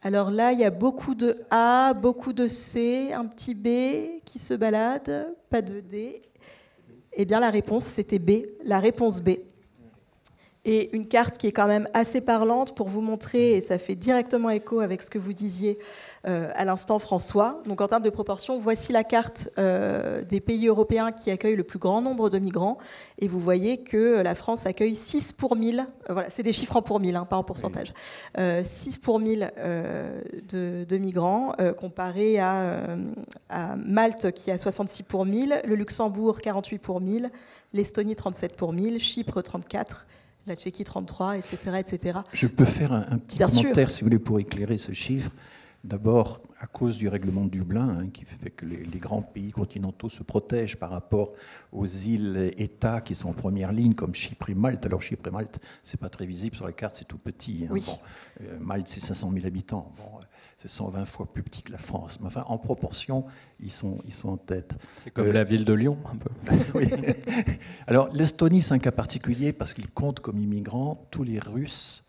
Alors là, il y a beaucoup de A, beaucoup de C, un petit B qui se balade, pas de D. Eh bien, la réponse, c'était B, la réponse B. Et une carte qui est quand même assez parlante pour vous montrer, et ça fait directement écho avec ce que vous disiez à l'instant, François. Donc en termes de proportion, voici la carte des pays européens qui accueillent le plus grand nombre de migrants. Et vous voyez que la France accueille 6 pour 1000. Voilà, c'est des chiffres en pour 1000, hein, pas en pourcentage. 6 pour 1000 de migrants, comparé à Malte qui a 66 pour 1000, le Luxembourg 48 pour 1000, l'Estonie 37 pour 1000, Chypre 34, la Tchéquie 33, etc. etc. Je peux faire un petit commentaire, si vous voulez, pour éclairer ce chiffre. D'abord, à cause du règlement de Dublin, qui fait que les grands pays continentaux se protègent par rapport aux îles-États qui sont en première ligne, comme Chypre et Malte. Alors Chypre et Malte, c'est pas très visible sur la carte, c'est tout petit. Oui. Malte, c'est 500 000 habitants. C'est 120 fois plus petit que la France. Mais enfin, en proportion, ils sont en tête. C'est comme la ville de Lyon, un peu. Oui. Alors l'Estonie, c'est un cas particulier parce qu'il compte comme immigrants tous les Russes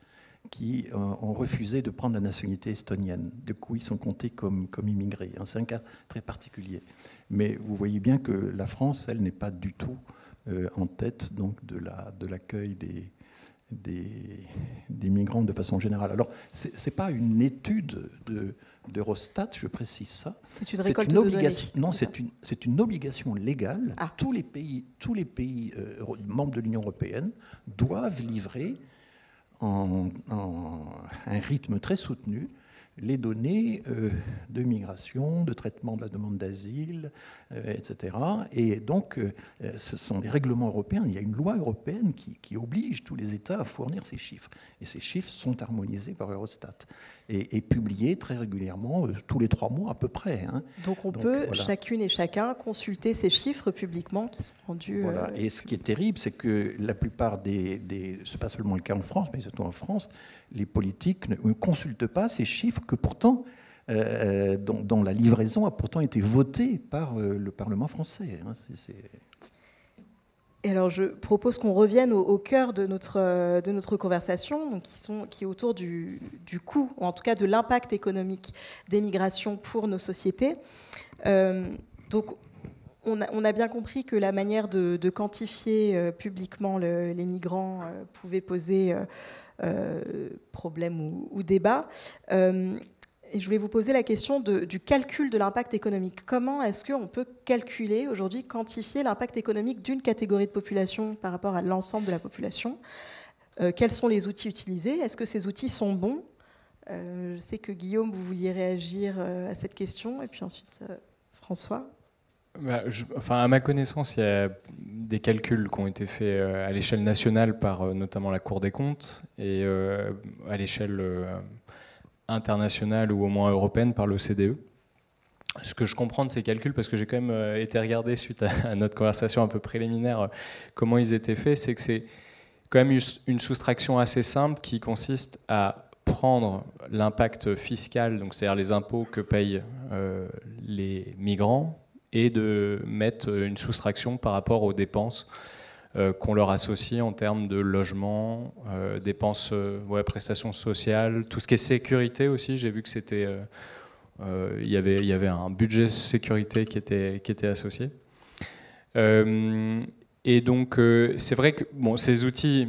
qui ont refusé de prendre la nationalité estonienne. Du coup, ils sont comptés comme immigrés. C'est un cas très particulier. Mais vous voyez bien que la France, elle, n'est pas du tout en tête donc, de l'accueil des migrants de façon générale. Alors, ce n'est pas une étude d'Eurostat, je précise ça. C'est une récolte de données. Non, c'est une obligation légale. Ah. Tous les pays membres de l'Union européenne doivent livrer en un rythme très soutenu les données de migration, de traitement de la demande d'asile, etc. Et donc, ce sont les règlements européens. Il y a une loi européenne qui oblige tous les États à fournir ces chiffres. Et ces chiffres sont harmonisés par Eurostat et publiés très régulièrement, tous les 3 mois à peu près. Hein. Donc on peut, voilà, chacune et chacun, consulter ces chiffres publiquement qui sont rendus... Voilà. Et ce qui est terrible, c'est que la plupart c'est pas seulement le cas en France, mais surtout en France, les politiques ne consultent pas ces chiffres que pourtant, dont la livraison a pourtant été votée par le Parlement français. Hein. Et alors, je propose qu'on revienne au cœur de notre conversation, donc qui est autour du coût, ou en tout cas de l'impact économique des migrations pour nos sociétés. Donc, on a bien compris que la manière de quantifier publiquement les migrants pouvait poser problème ou débat. Et je voulais vous poser la question du calcul de l'impact économique. Comment est-ce qu'on peut calculer aujourd'hui, quantifier l'impact économique d'une catégorie de population par rapport à l'ensemble de la population? Quels sont les outils utilisés? Est-ce que ces outils sont bons? Je sais que Guillaume, vous vouliez réagir à cette question, et puis ensuite François. À ma connaissance, il y a des calculs qui ont été faits à l'échelle nationale par notamment la Cour des comptes et à l'échelle internationale ou au moins européenne par l'OCDE. Ce que je comprends de ces calculs, parce que j'ai quand même été regardé suite à notre conversation un peu préliminaire comment ils étaient faits, c'est que c'est quand même une soustraction assez simple qui consiste à prendre l'impact fiscal, donc c'est-à-dire les impôts que payent les migrants, et de mettre une soustraction par rapport aux dépenses qu'on leur associe en termes de logement, dépenses, prestations sociales, tout ce qui est sécurité aussi. J'ai vu que c'était, il y avait un budget sécurité qui était associé. Et donc c'est vrai que ces outils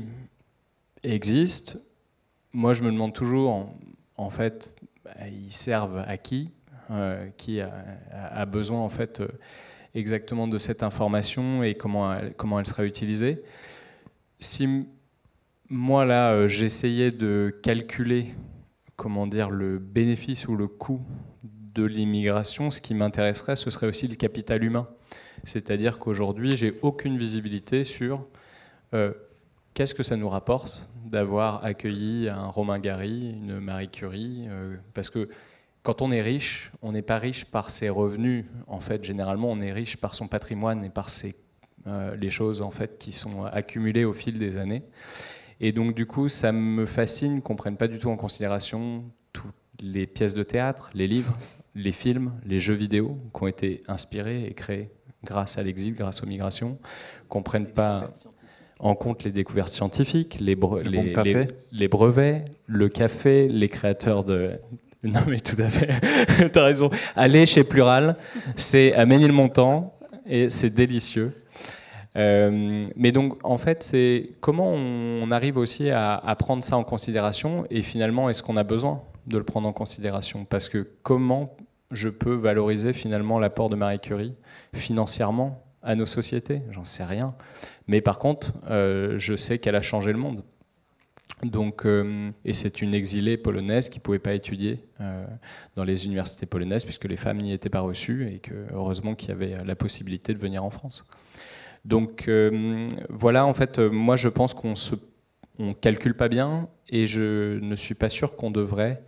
existent. Moi, je me demande toujours, en fait, ils servent à qui a besoin en fait exactement de cette information et comment elle sera utilisée. Si moi, là, j'essayais de calculer, comment dire, le bénéfice ou le coût de l'immigration, ce qui m'intéresserait, ce serait aussi le capital humain. C'est-à-dire qu'aujourd'hui, j'ai aucune visibilité sur qu'est-ce que ça nous rapporte d'avoir accueilli un Romain Gary, une Marie Curie, parce que quand on est riche, on n'est pas riche par ses revenus. En fait, généralement, on est riche par son patrimoine et par les choses en fait, qui sont accumulées au fil des années. Et donc, du coup, ça me fascine qu'on ne prenne pas du tout en considération toutes les pièces de théâtre, les livres, les films, les jeux vidéo qui ont été inspirés et créés grâce à l'exil, grâce aux migrations, qu'on ne prenne pas en compte les découvertes scientifiques, les brevets, le café, les créateurs de... Non mais tout à fait, tu as raison. Aller chez Plural, c'est à Ménilmontant et c'est délicieux. Mais donc en fait, c'est comment on arrive aussi à prendre ça en considération et finalement, est-ce qu'on a besoin de le prendre en considération? Parce que comment je peux valoriser finalement l'apport de Marie Curie financièrement à nos sociétés? J'en sais rien. Mais par contre, je sais qu'elle a changé le monde. Donc, et c'est une exilée polonaise qui ne pouvait pas étudier dans les universités polonaises puisque les femmes n'y étaient pas reçues et que heureusement qu'il y avait la possibilité de venir en France. Donc voilà, en fait, moi je pense qu'on ne calcule pas bien et je ne suis pas sûr qu'on devrait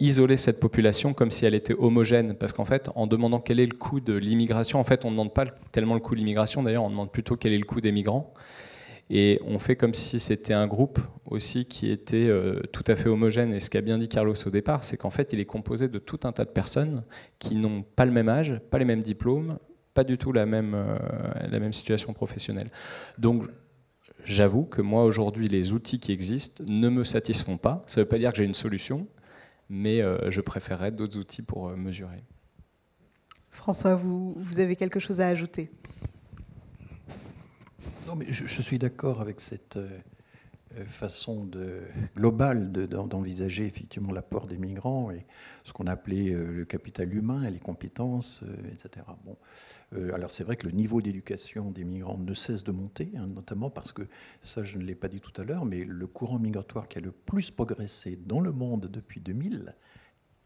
isoler cette population comme si elle était homogène. Parce qu'en fait, en demandant quel est le coût de l'immigration, en fait, on ne demande pas tellement le coût de l'immigration, d'ailleurs, on demande plutôt quel est le coût des migrants. Et on fait comme si c'était un groupe aussi qui était tout à fait homogène. Et ce qu'a bien dit Carlos au départ, c'est qu'en fait, il est composé de tout un tas de personnes qui n'ont pas le même âge, pas les mêmes diplômes, pas du tout la même situation professionnelle. Donc, j'avoue que moi, aujourd'hui, les outils qui existent ne me satisfont pas. Ça ne veut pas dire que j'ai une solution, mais je préférerais d'autres outils pour mesurer. François, vous avez quelque chose à ajouter? Non, mais je suis d'accord avec cette façon globale d'envisager effectivement l'apport des migrants et ce qu'on appelait le capital humain et les compétences, etc. Bon. Alors c'est vrai que le niveau d'éducation des migrants ne cesse de monter, hein, notamment parce que, ça je ne l'ai pas dit tout à l'heure, mais le courant migratoire qui a le plus progressé dans le monde depuis 2000,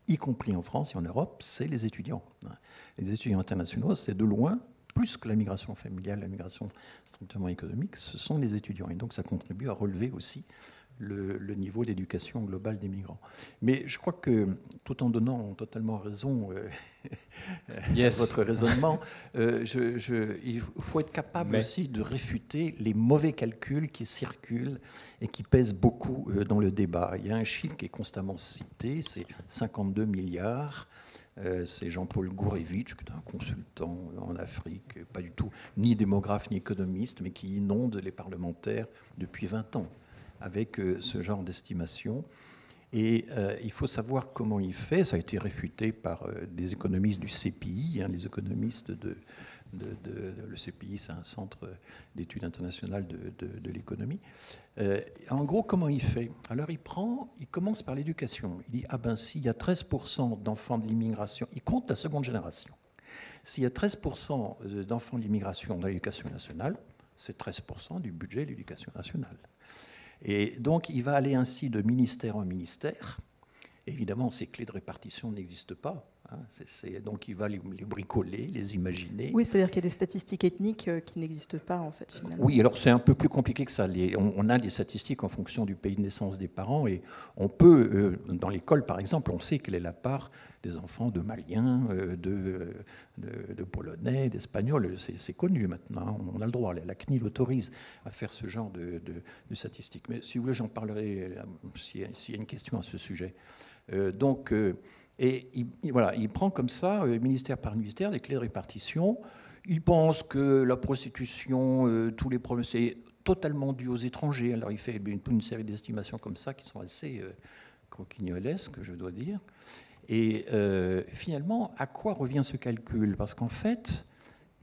y compris en France et en Europe, c'est les étudiants. Les étudiants internationaux, c'est de loin plus que la migration familiale, la migration strictement économique, ce sont les étudiants. Et donc ça contribue à relever aussi le niveau d'éducation globale des migrants. Mais je crois que, tout en donnant totalement raison à votre raisonnement, il faut être capable aussi de réfuter les mauvais calculs qui circulent et qui pèsent beaucoup dans le débat. Il y a un chiffre qui est constamment cité, c'est 52 milliards. C'est Jean-Paul Gourevitch, qui est un consultant en Afrique, pas du tout ni démographe ni économiste, mais qui inonde les parlementaires depuis 20 ans avec ce genre d'estimation. Et il faut savoir comment il fait. Ça a été réfuté par des économistes du CPI, hein, les économistes le CPI, c'est un centre d'études internationales de l'économie. En gros, comment il fait? Alors, il commence par l'éducation. Il dit, ah ben, s'il y a 13% d'enfants de l'immigration, il compte la seconde génération. S'il y a 13% d'enfants de l'immigration dans l'éducation nationale, c'est 13% du budget de l'éducation nationale. Et donc, il va aller ainsi de ministère en ministère. Évidemment, ces clés de répartition n'existent pas. Donc il va les bricoler, les imaginer. Oui, c'est-à-dire qu'il y a des statistiques ethniques qui n'existent pas, en fait, finalement. Oui, alors c'est un peu plus compliqué que ça. On a des statistiques en fonction du pays de naissance des parents et on peut, dans l'école par exemple, on sait quelle est la part des enfants de Maliens, de Polonais, d'Espagnols. C'est connu maintenant, on a le droit. La CNIL autorise à faire ce genre de statistiques. Mais si vous voulez, j'en parlerai s'il y a une question à ce sujet. Et il prend comme ça, ministère par ministère, des clés de répartition. Il pense que la prostitution, tous les problèmes, c'est totalement dû aux étrangers. Alors il fait une série d'estimations comme ça qui sont assez croquignolesques, je dois dire. Et finalement, à quoi revient ce calcul? Parce qu'en fait,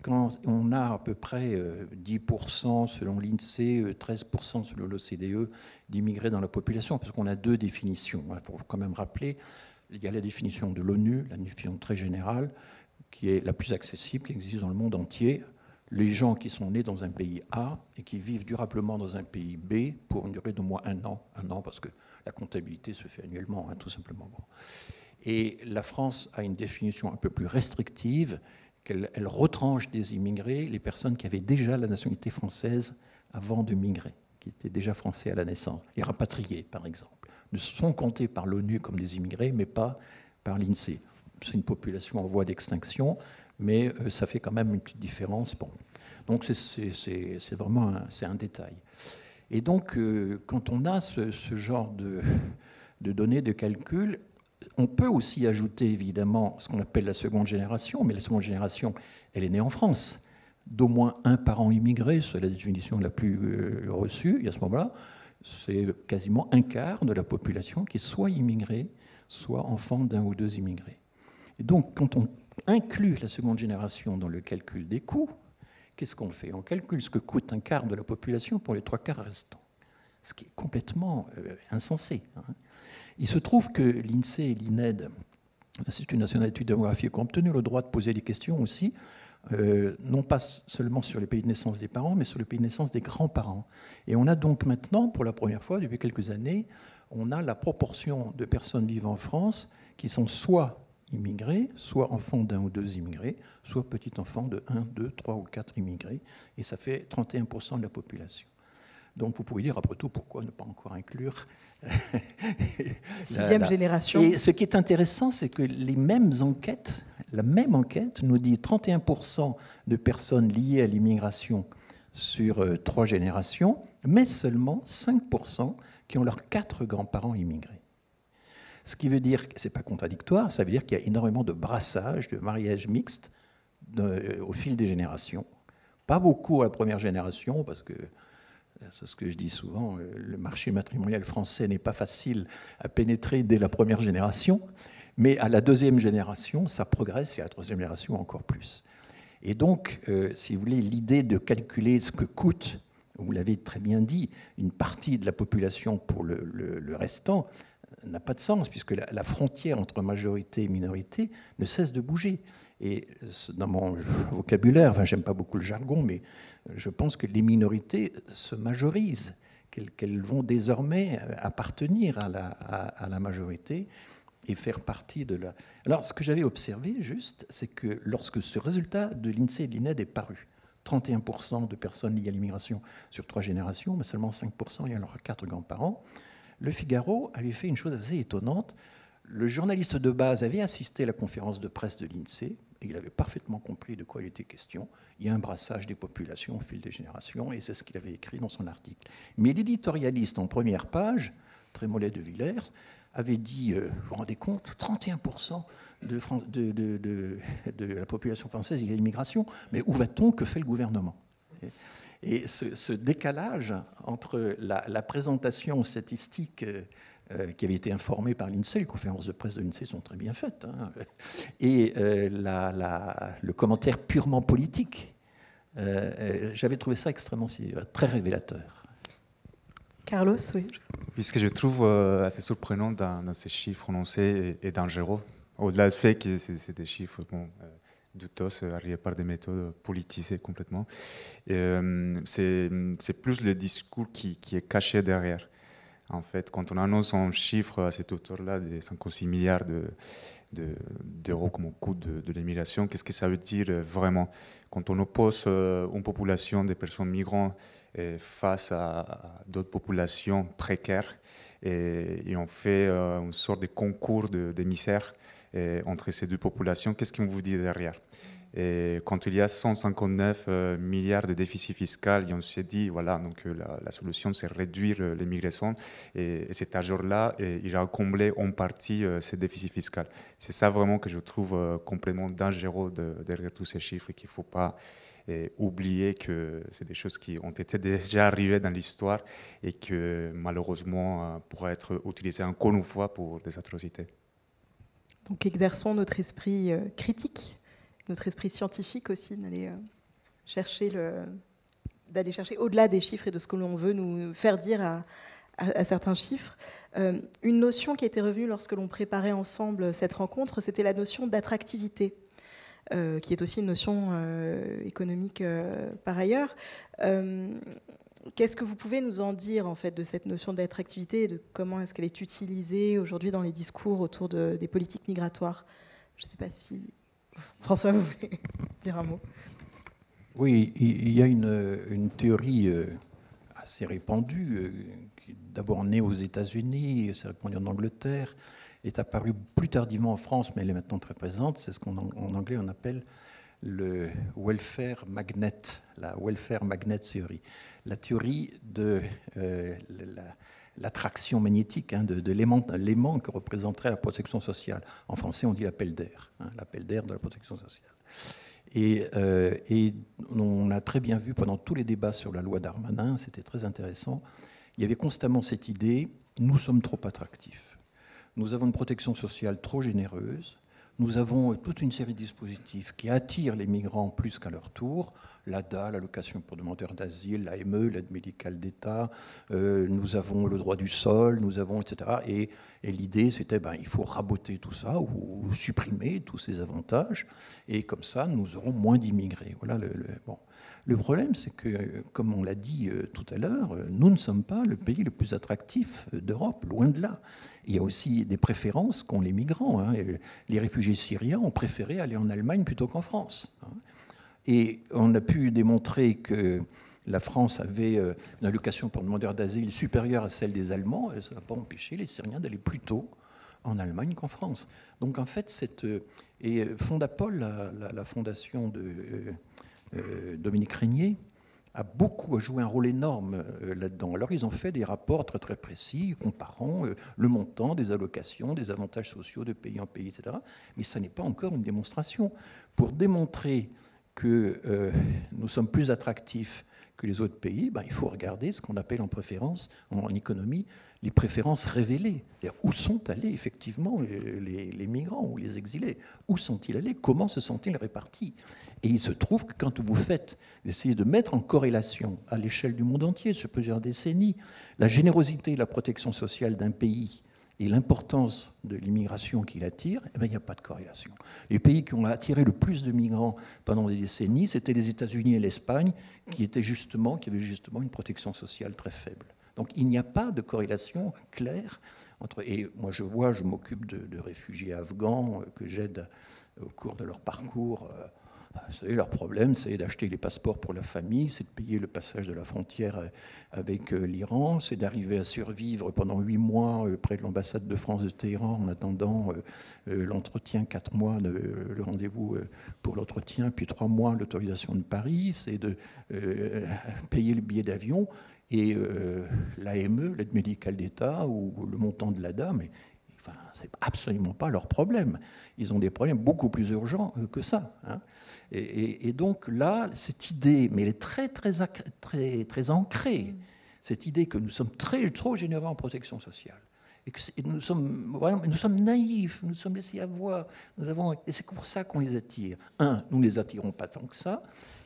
quand on a à peu près 10% selon l'INSEE, 13% selon l'OCDE d'immigrés dans la population, parce qu'on a deux définitions, il faut quand même rappeler. Il y a la définition de l'ONU, la définition très générale, qui est la plus accessible, qui existe dans le monde entier. les gens qui sont nés dans un pays A et qui vivent durablement dans un pays B pour une durée d'au moins un an, parce que la comptabilité se fait annuellement, hein, tout simplement. Bon. Et la France a une définition un peu plus restrictive, qu'elle retranche des immigrés les personnes qui avaient déjà la nationalité française avant de migrer, qui étaient déjà français à la naissance, les rapatriés par exemple, ne sont comptés par l'ONU comme des immigrés, mais pas par l'INSEE. C'est une population en voie d'extinction, mais ça fait quand même une petite différence. Bon. Donc c'est vraiment un détail. Et donc, quand on a ce genre de données de calcul, on peut aussi ajouter évidemment ce qu'on appelle la seconde génération, mais la seconde génération, elle est née en France. D'au moins un parent immigré, c'est la définition la plus reçue, et à ce moment-là, c'est quasiment un quart de la population qui est soit immigrée, soit enfant d'un ou deux immigrés. Et donc, quand on inclut la seconde génération dans le calcul des coûts, qu'est-ce qu'on fait? On calcule ce que coûte un quart de la population pour les trois quarts restants, ce qui est complètement insensé. Hein. Il se trouve que l'INSEE et l'INED, l'Institut national d'études démographiques, ont obtenu le droit de poser des questions aussi, non pas seulement sur les pays de naissance des parents, mais sur les pays de naissance des grands-parents. Et on a donc maintenant, pour la première fois, depuis quelques années, on a la proportion de personnes vivant en France qui sont soit immigrés, soit enfants d'un ou deux immigrés, soit petits-enfants de 1, 2, 3 ou 4 immigrés, et ça fait 31% de la population. Donc vous pouvez dire, après tout, pourquoi ne pas encore inclure la sixième génération. Et ce qui est intéressant, c'est que la même enquête nous dit 31% de personnes liées à l'immigration sur 3 générations, mais seulement 5% qui ont leurs 4 grands-parents immigrés. Ce qui veut dire que ce n'est pas contradictoire, ça veut dire qu'il y a énormément de brassage, de mariage mixte au fil des générations. Pas beaucoup à la première génération, parce que, c'est ce que je dis souvent, le marché matrimonial français n'est pas facile à pénétrer dès la première génération, mais à la deuxième génération, ça progresse, et à la troisième génération encore plus. Et donc, si vous voulez, l'idée de calculer ce que coûte, vous l'avez très bien dit, une partie de la population pour le restant, n'a pas de sens, puisque la frontière entre majorité et minorité ne cesse de bouger. Et dans mon vocabulaire, enfin, j'aime pas beaucoup le jargon, mais je pense que les minorités se majorisent, qu'elles vont désormais appartenir à la majorité et faire partie de la... Alors, ce que j'avais observé, juste, c'est que lorsque ce résultat de l'INSEE et de l'INED est paru, 31% de personnes liées à l'immigration sur 3 générations, mais seulement 5% ayant leurs 4 grands-parents, Le Figaro avait fait une chose assez étonnante. Le journaliste de base avait assisté à la conférence de presse de l'INSEE et il avait parfaitement compris de quoi il était question. Il y a un brassage des populations au fil des générations et c'est ce qu'il avait écrit dans son article. Mais l'éditorialiste en première page, Trémollet de Villers, avait dit, vous vous rendez compte, 31% de la population française il y a l'immigration, mais où va-t-on? Que fait le gouvernement? Et ce décalage entre la présentation statistique qui avait été informée par l'INSEE, les conférences de presse de l'INSEE sont très bien faites, hein, et le commentaire purement politique, j'avais trouvé ça extrêmement très révélateur. Carlos, oui. Ce que je trouve assez surprenant dans ces chiffres annoncés et dangereux, au-delà du fait que c'est des chiffres doutos, arrivés par des méthodes politisées complètement, c'est plus le discours qui est caché derrière. En fait, quand on annonce un chiffre à cette hauteur-là, de 56 milliards d'euros comme coût de l'immigration, qu'est-ce que ça veut dire vraiment? Quand on oppose une population de personnes migrantes face à d'autres populations précaires, et on fait une sorte de concours de misère entre ces deux populations, qu'est-ce qu'on vous dit derrière? Et quand il y a 159 milliards de déficit fiscal, on s'est dit, voilà, donc la solution, c'est réduire l'immigration. Et cet argent-là, il a comblé en partie ce déficit fiscal. C'est ça vraiment que je trouve complètement dangereux derrière tous ces chiffres et qu'il ne faut pas oublier que c'est des choses qui ont été déjà arrivées dans l'histoire et que malheureusement pourraient être utilisées encore une fois pour des atrocités. Donc exerçons notre esprit critique, notre esprit scientifique aussi, d'aller chercher au-delà des chiffres et de ce que l'on veut nous faire dire à certains chiffres. Une notion qui était revenue lorsque l'on préparait ensemble cette rencontre, c'était la notion d'attractivité. qui est aussi une notion économique par ailleurs. Qu'est-ce que vous pouvez nous en dire en fait de cette notion d'attractivité et de comment est-ce qu'elle est utilisée aujourd'hui dans les discours autour des politiques migratoires? Je ne sais pas si François, vous voulez dire un mot? Oui, il y a une théorie assez répandue, qui est d'abord née aux États-Unis, s'est répandue en Angleterre, est apparue plus tardivement en France, mais elle est maintenant très présente. C'est ce qu'en anglais on appelle le welfare magnet, la welfare magnet theory, la théorie de l'attraction magnétique, de l'aimant que représenterait la protection sociale. En français, on dit l'appel d'air, l'appel d'air de la protection sociale. Et on a très bien vu pendant tous les débats sur la loi Darmanin, c'était très intéressant, il y avait constamment cette idée, nous sommes trop attractifs. Nous avons une protection sociale trop généreuse, nous avons toute une série de dispositifs qui attirent les migrants plus qu'à leur tour, l'ADA, l'allocation pour demandeurs d'asile, l'AME, l'aide médicale d'État, nous avons le droit du sol, nous avons, etc. Et l'idée, c'était il faut raboter tout ça ou supprimer tous ces avantages, et comme ça, nous aurons moins d'immigrés. Voilà bon. Le problème, c'est que, comme on l'a dit tout à l'heure, nous ne sommes pas le pays le plus attractif d'Europe, loin de là. Il y a aussi des préférences qu'ont les migrants. Les réfugiés syriens ont préféré aller en Allemagne plutôt qu'en France. Et on a pu démontrer que la France avait une allocation pour demandeurs d'asile supérieure à celle des Allemands, et ça n'a pas empêché les Syriens d'aller plus tôt en Allemagne qu'en France. Donc en fait, et Fondapol, la fondation de Dominique Régnier, a beaucoup joué un rôle énorme là-dedans. Alors ils ont fait des rapports très très précis, comparant le montant des allocations, des avantages sociaux de pays en pays, etc. Mais ça n'est pas encore une démonstration. Pour démontrer que nous sommes plus attractifs que les autres pays, il faut regarder ce qu'on appelle en préférence, en économie, les préférences révélées. C'est-à-dire, où sont allés effectivement les migrants ou les exilés? Où sont-ils allés? Comment se sont-ils répartis? Et il se trouve que quand vous essayez de mettre en corrélation à l'échelle du monde entier, sur plusieurs décennies, la générosité et la protection sociale d'un pays et l'importance de l'immigration qu'il attire, il n'y a pas de corrélation. Les pays qui ont attiré le plus de migrants pendant des décennies, c'était les États-Unis et l'Espagne, qui avaient justement une protection sociale très faible. Donc il n'y a pas de corrélation claire entre... Et moi je m'occupe de réfugiés afghans que j'aide au cours de leur parcours. Vous savez, leur problème, c'est d'acheter les passeports pour la famille, c'est de payer le passage de la frontière avec l'Iran, c'est d'arriver à survivre pendant 8 mois près de l'ambassade de France de Téhéran en attendant l'entretien, 4 mois, le rendez-vous pour l'entretien, puis 3 mois l'autorisation de Paris, c'est de payer le billet d'avion et l'AME, l'aide médicale d'État, ou le montant de l'ADA, mais ce n'est absolument pas leur problème. Ils ont des problèmes beaucoup plus urgents que ça. Et donc là, cette idée, mais elle est très, très, très, très ancrée, cette idée que nous sommes trop généreux en protection sociale, et que nous sommes naïfs, nous sommes laissés avoir, et c'est pour ça qu'on les attire. Un, nous ne les attirons pas tant que ça,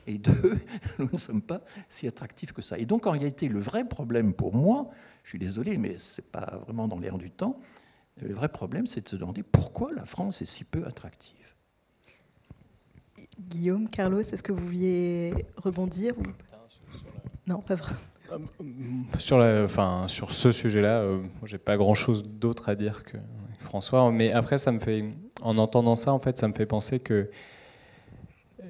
et deux, nous ne sommes pas si attractifs que ça. Et donc en réalité, le vrai problème pour moi, je suis désolé, mais ce n'est pas vraiment dans l'air du temps, le vrai problème, c'est de se demander pourquoi la France est si peu attractive. Guillaume, Carlos, est-ce que vous vouliez rebondir ou... Non, pas vraiment. Sur ce sujet-là, j'ai pas grand-chose d'autre à dire que François. Mais après, en entendant ça, en fait, ça me fait penser que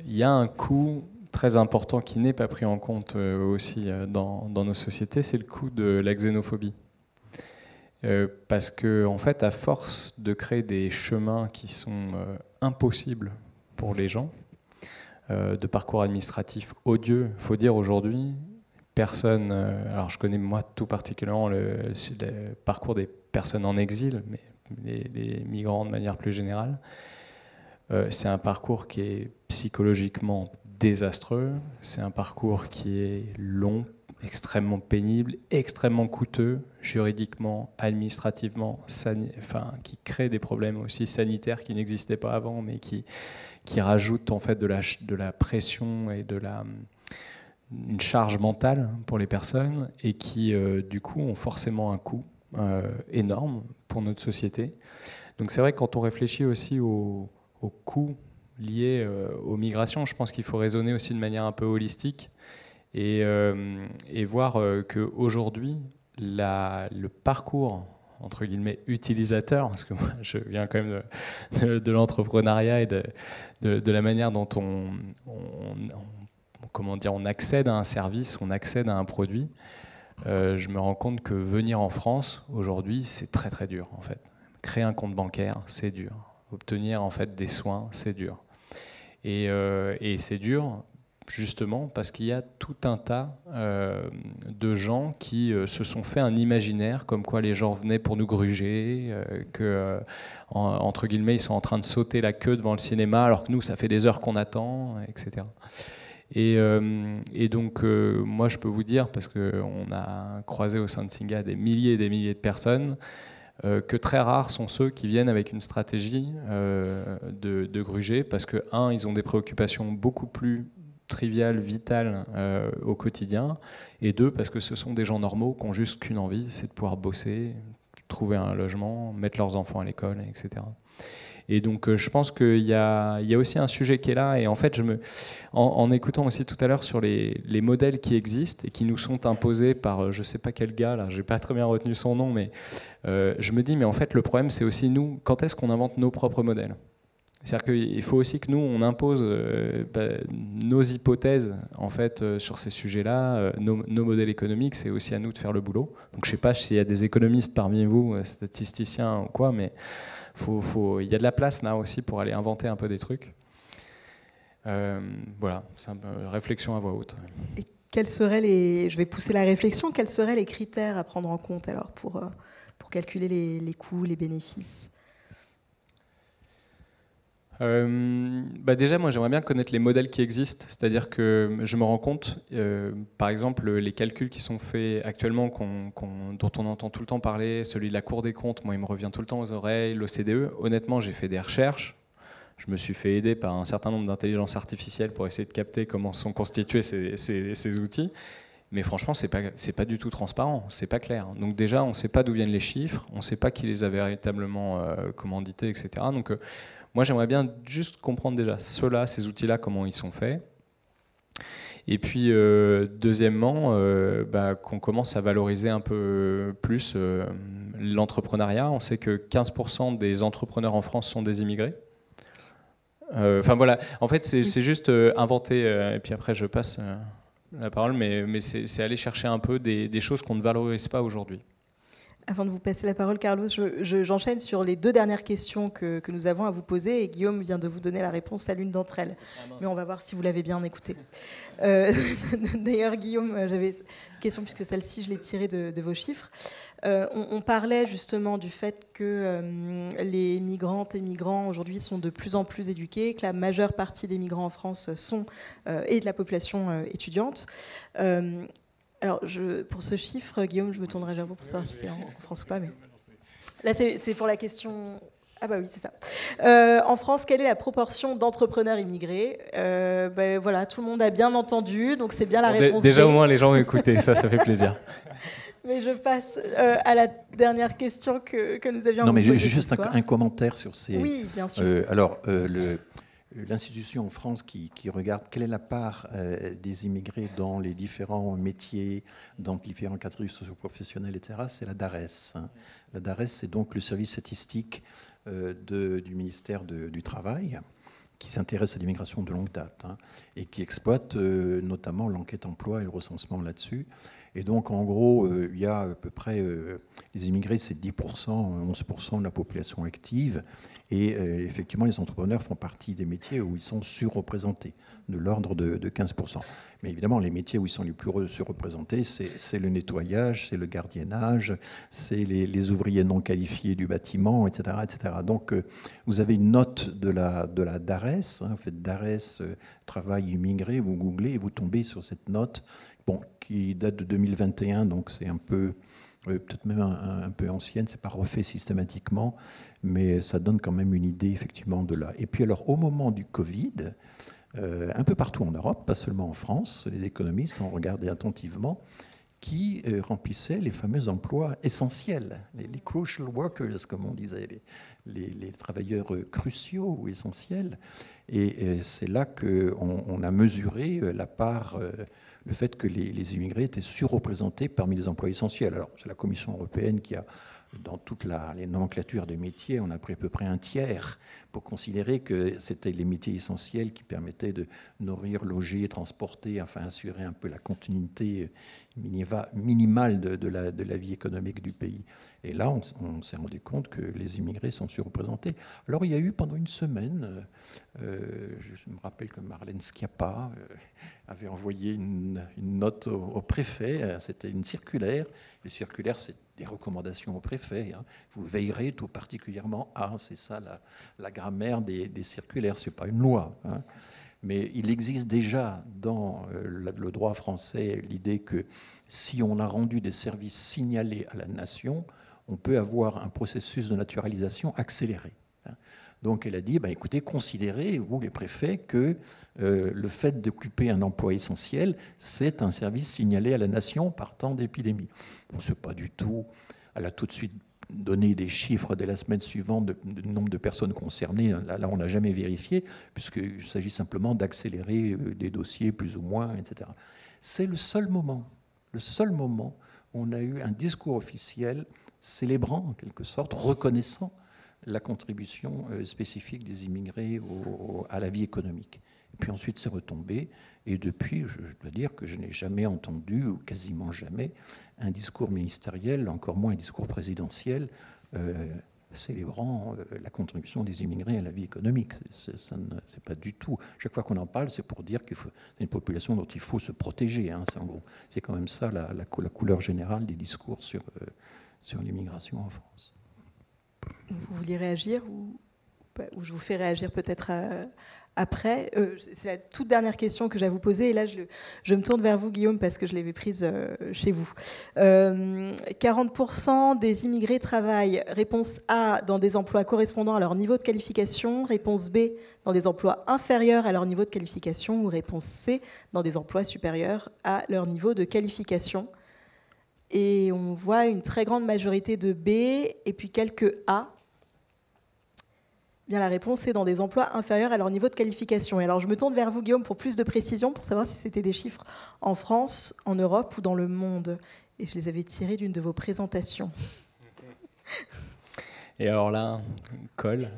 il y a un coût très important qui n'est pas pris en compte aussi dans nos sociétés, c'est le coût de la xénophobie. Parce que, en fait, à force de créer des chemins qui sont impossibles pour les gens, de parcours administratifs odieux, il faut dire aujourd'hui, personne. Alors, je connais moi tout particulièrement le parcours des personnes en exil, mais les migrants de manière plus générale. C'est un parcours qui est psychologiquement désastreux, c'est un parcours qui est long, extrêmement pénible, extrêmement coûteux, juridiquement, administrativement, qui crée des problèmes aussi sanitaires qui n'existaient pas avant, mais qui rajoutent en fait de la pression et une charge mentale pour les personnes et qui, du coup, ont forcément un coût énorme pour notre société. Donc c'est vrai que quand on réfléchit aussi au coût liées aux migrations. Je pense qu'il faut raisonner aussi de manière un peu holistique et voir qu'aujourd'hui, le parcours entre guillemets utilisateur, parce que moi je viens quand même de l'entrepreneuriat et de la manière dont on accède à un service, on accède à un produit, je me rends compte que venir en France aujourd'hui c'est très très dur en fait. Créer un compte bancaire c'est dur, obtenir en fait des soins c'est dur, et c'est dur justement parce qu'il y a tout un tas de gens qui se sont fait un imaginaire comme quoi les gens venaient pour nous gruger, entre guillemets ils sont en train de sauter la queue devant le cinéma alors que nous ça fait des heures qu'on attend, etc. Et donc moi je peux vous dire, parce qu'on a croisé au sein de Singa des milliers et des milliers de personnes, que très rares sont ceux qui viennent avec une stratégie de gruger, parce que ils ont des préoccupations beaucoup plus trivial, vital au quotidien, et 2, parce que ce sont des gens normaux qui n'ont juste qu'une envie, c'est de pouvoir bosser, trouver un logement, mettre leurs enfants à l'école, etc. Et donc je pense qu'il y a aussi un sujet qui est là, et en fait en écoutant aussi tout à l'heure sur les modèles qui existent et qui nous sont imposés par je ne sais pas quel gars, là, j'ai pas très bien retenu son nom, mais je me dis mais en fait le problème c'est aussi nous, quand est-ce qu'on invente nos propres modèles ? C'est-à-dire qu'il faut aussi que nous, on impose nos hypothèses en fait, sur ces sujets-là, nos modèles économiques, c'est aussi à nous de faire le boulot. Donc je ne sais pas s'il y a des économistes parmi vous, statisticiens ou quoi, mais il y a de la place là aussi pour aller inventer un peu des trucs. Voilà, c'est une réflexion à voix haute. Et je vais pousser la réflexion, quels seraient les critères à prendre en compte alors pour calculer les coûts, les bénéfices ? Déjà, moi, j'aimerais bien connaître les modèles qui existent. C'est-à-dire que je me rends compte, par exemple, les calculs qui sont faits actuellement, dont on entend tout le temps parler, celui de la Cour des comptes, moi, il me revient tout le temps aux oreilles, l'OCDE. Honnêtement, j'ai fait des recherches. Je me suis fait aider par un certain nombre d'intelligences artificielles pour essayer de capter comment sont constitués ces outils. Mais franchement, c'est pas du tout transparent, c'est pas clair. Donc déjà, on ne sait pas d'où viennent les chiffres, on ne sait pas qui les a véritablement commandités, etc. Donc moi, j'aimerais bien juste comprendre déjà ces outils-là, comment ils sont faits. Et puis, deuxièmement, qu'on commence à valoriser un peu plus l'entrepreneuriat. On sait que 15% des entrepreneurs en France sont des immigrés. Enfin voilà, en fait, c'est juste inventer, et puis après, je passe la parole, mais c'est aller chercher un peu des choses qu'on ne valorise pas aujourd'hui. Avant de vous passer la parole, Carlos, j'enchaîne sur les 2 dernières questions que nous avons à vous poser, et Guillaume vient de vous donner la réponse à l'une d'entre elles. Mais on va voir si vous l'avez bien écoutée. D'ailleurs, Guillaume, j'avais une question, puisque celle-ci, je l'ai tirée de vos chiffres. On parlait justement du fait que les migrantes et migrants aujourd'hui sont de plus en plus éduqués, que la majeure partie des migrants en France et de la population étudiante. Alors, pour ce chiffre, Guillaume, je me tournerai vers vous pour savoir si c'est en France ou pas. Mais... Là, c'est pour la question... Ah bah oui, c'est ça. En France, quelle est la proportion d'entrepreneurs immigrés ? Voilà, tout le monde a bien entendu, donc c'est bien la réponse. Déjà, au moins, les gens ont écouté, ça fait plaisir. Mais je passe à la dernière question que nous avions. Non, mais juste un commentaire sur ces... Oui, bien sûr. L'institution en France qui regarde quelle est la part des immigrés dans les différents métiers, dans les différentes catégories socio-professionnelles, etc., c'est la DARES. La DARES, c'est donc le service statistique du ministère du Travail, qui s'intéresse à l'immigration de longue date, et qui exploite notamment l'enquête emploi et le recensement là-dessus. Et donc, en gros, il y a à peu près, les immigrés, c'est 10%, 11% de la population active. Et effectivement, les entrepreneurs font partie des métiers où ils sont surreprésentés, de l'ordre de 15%. Mais évidemment, les métiers où ils sont les plus surreprésentés, c'est le nettoyage, c'est le gardiennage, c'est les ouvriers non qualifiés du bâtiment, etc. etc. Donc, vous avez une note de la DARES, vous faites DARES, travail immigré, vous googlez et vous tombez sur cette note qui date de 2021, donc c'est un peu... peut-être même un peu ancienne, c'est pas refait systématiquement, mais ça donne quand même une idée effectivement de là. Et puis alors au moment du Covid, un peu partout en Europe, pas seulement en France, les économistes ont regardé attentivement qui remplissaient les fameux emplois essentiels, les crucial workers, comme on disait, les travailleurs cruciaux ou essentiels. Et c'est là qu'on a mesuré la part, le fait que les immigrés étaient surreprésentés parmi les emplois essentiels. Alors, c'est la Commission européenne qui a, dans toutes les nomenclatures de métiers, on a pris à peu près un tiers pour considérer que c'était les métiers essentiels qui permettaient de nourrir, loger, transporter, enfin assurer un peu la continuité minimale de la vie économique du pays. Et là, on s'est rendu compte que les immigrés sont surreprésentés. Alors, il y a eu pendant une semaine, je me rappelle que Marlène Schiappa avait envoyé une note au préfet, c'était une circulaire. Les circulaires, c'est des recommandations au préfet. Hein. Vous veillerez tout particulièrement à, c'est ça la grammaire des circulaires, ce n'est pas une loi. Hein. Mais il existe déjà dans le droit français l'idée que si on a rendu des services signalés à la nation, on peut avoir un processus de naturalisation accéléré. Donc elle a dit, écoutez, considérez, vous les préfets, que le fait d'occuper un emploi essentiel, c'est un service signalé à la nation par temps d'épidémie. On ne sait pas du tout, elle a tout de suite donné des chiffres dès la semaine suivante du nombre de personnes concernées. Là on n'a jamais vérifié, puisqu'il s'agit simplement d'accélérer des dossiers plus ou moins, etc. C'est le seul moment où on a eu un discours officiel célébrant, en quelque sorte, reconnaissant la contribution spécifique des immigrés à la vie économique. Et puis ensuite, c'est retombé. Et depuis, je dois dire que je n'ai jamais entendu, ou quasiment jamais, un discours ministériel, encore moins un discours présidentiel, célébrant la contribution des immigrés à la vie économique. C'est pas du tout. Chaque fois qu'on en parle, c'est pour dire que c'est une population dont il faut se protéger. Hein. C'est quand même ça la couleur générale des discours sur l'immigration en France. Vous vouliez réagir ou je vous fais réagir peut-être après. C'est la toute dernière question que j'ai à vous poser. Et là, je me tourne vers vous, Guillaume, parce que je l'avais prise chez vous. 40% des immigrés travaillent, réponse A, dans des emplois correspondant à leur niveau de qualification. Réponse B, dans des emplois inférieurs à leur niveau de qualification. Ou réponse C, dans des emplois supérieurs à leur niveau de qualification. Et on voit une très grande majorité de B et puis quelques A. Bien, la réponse est dans des emplois inférieurs à leur niveau de qualification. Et alors, je me tourne vers vous, Guillaume, pour plus de précision, pour savoir si c'était des chiffres en France, en Europe ou dans le monde. Et je les avais tirés d'une de vos présentations. Et alors là, colle,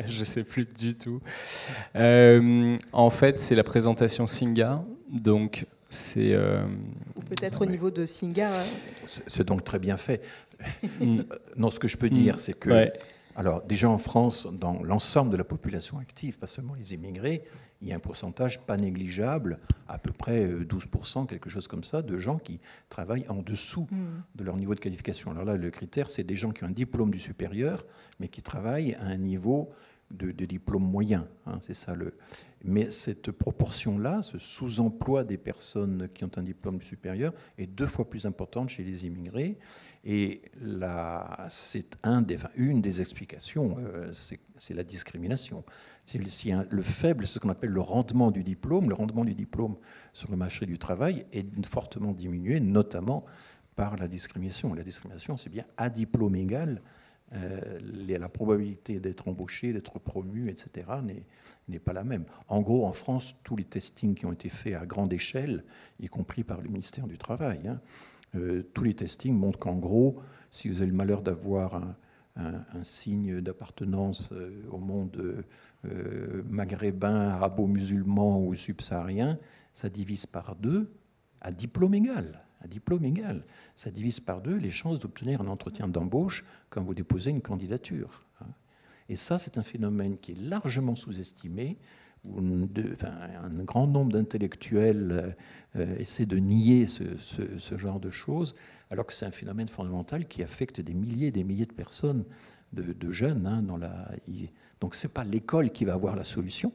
je ne sais plus du tout. En fait, c'est la présentation Singa, donc c'est... Ou peut-être au niveau de Singa. C'est donc très bien fait. Non, ce que je peux dire, c'est que... Ouais. Alors, déjà en France, dans l'ensemble de la population active, pas seulement les immigrés, il y a un pourcentage pas négligeable, à peu près 12%, quelque chose comme ça, de gens qui travaillent en dessous de leur niveau de qualification. Alors là, le critère, c'est des gens qui ont un diplôme du supérieur, mais qui travaillent à un niveau de diplôme moyen. Hein, c'est ça Mais cette proportion-là, ce sous-emploi des personnes qui ont un diplôme supérieur, est 2 fois plus importante chez les immigrés. Et c'est une des explications, c'est la discrimination. Le faible, ce qu'on appelle le rendement du diplôme sur le marché du travail est fortement diminué, notamment par la discrimination. La discrimination, c'est bien à diplôme égal, la probabilité d'être embauché, d'être promu, etc., n'est pas la même. En gros, en France, tous les testings qui ont été faits à grande échelle, y compris par le ministère du Travail, tous les testings montrent qu'en gros, si vous avez le malheur d'avoir un signe d'appartenance au monde maghrébin, arabo-musulman ou subsaharien, ça divise par 2 à diplôme égal. À diplôme égal, ça divise par 2 les chances d'obtenir un entretien d'embauche quand vous déposez une candidature. Et ça, c'est un phénomène qui est largement sous-estimé, où un grand nombre d'intellectuels essaient de nier ce genre de choses, alors que c'est un phénomène fondamental qui affecte des milliers et des milliers de personnes, de jeunes. Donc ce n'est pas l'école qui va avoir la solution.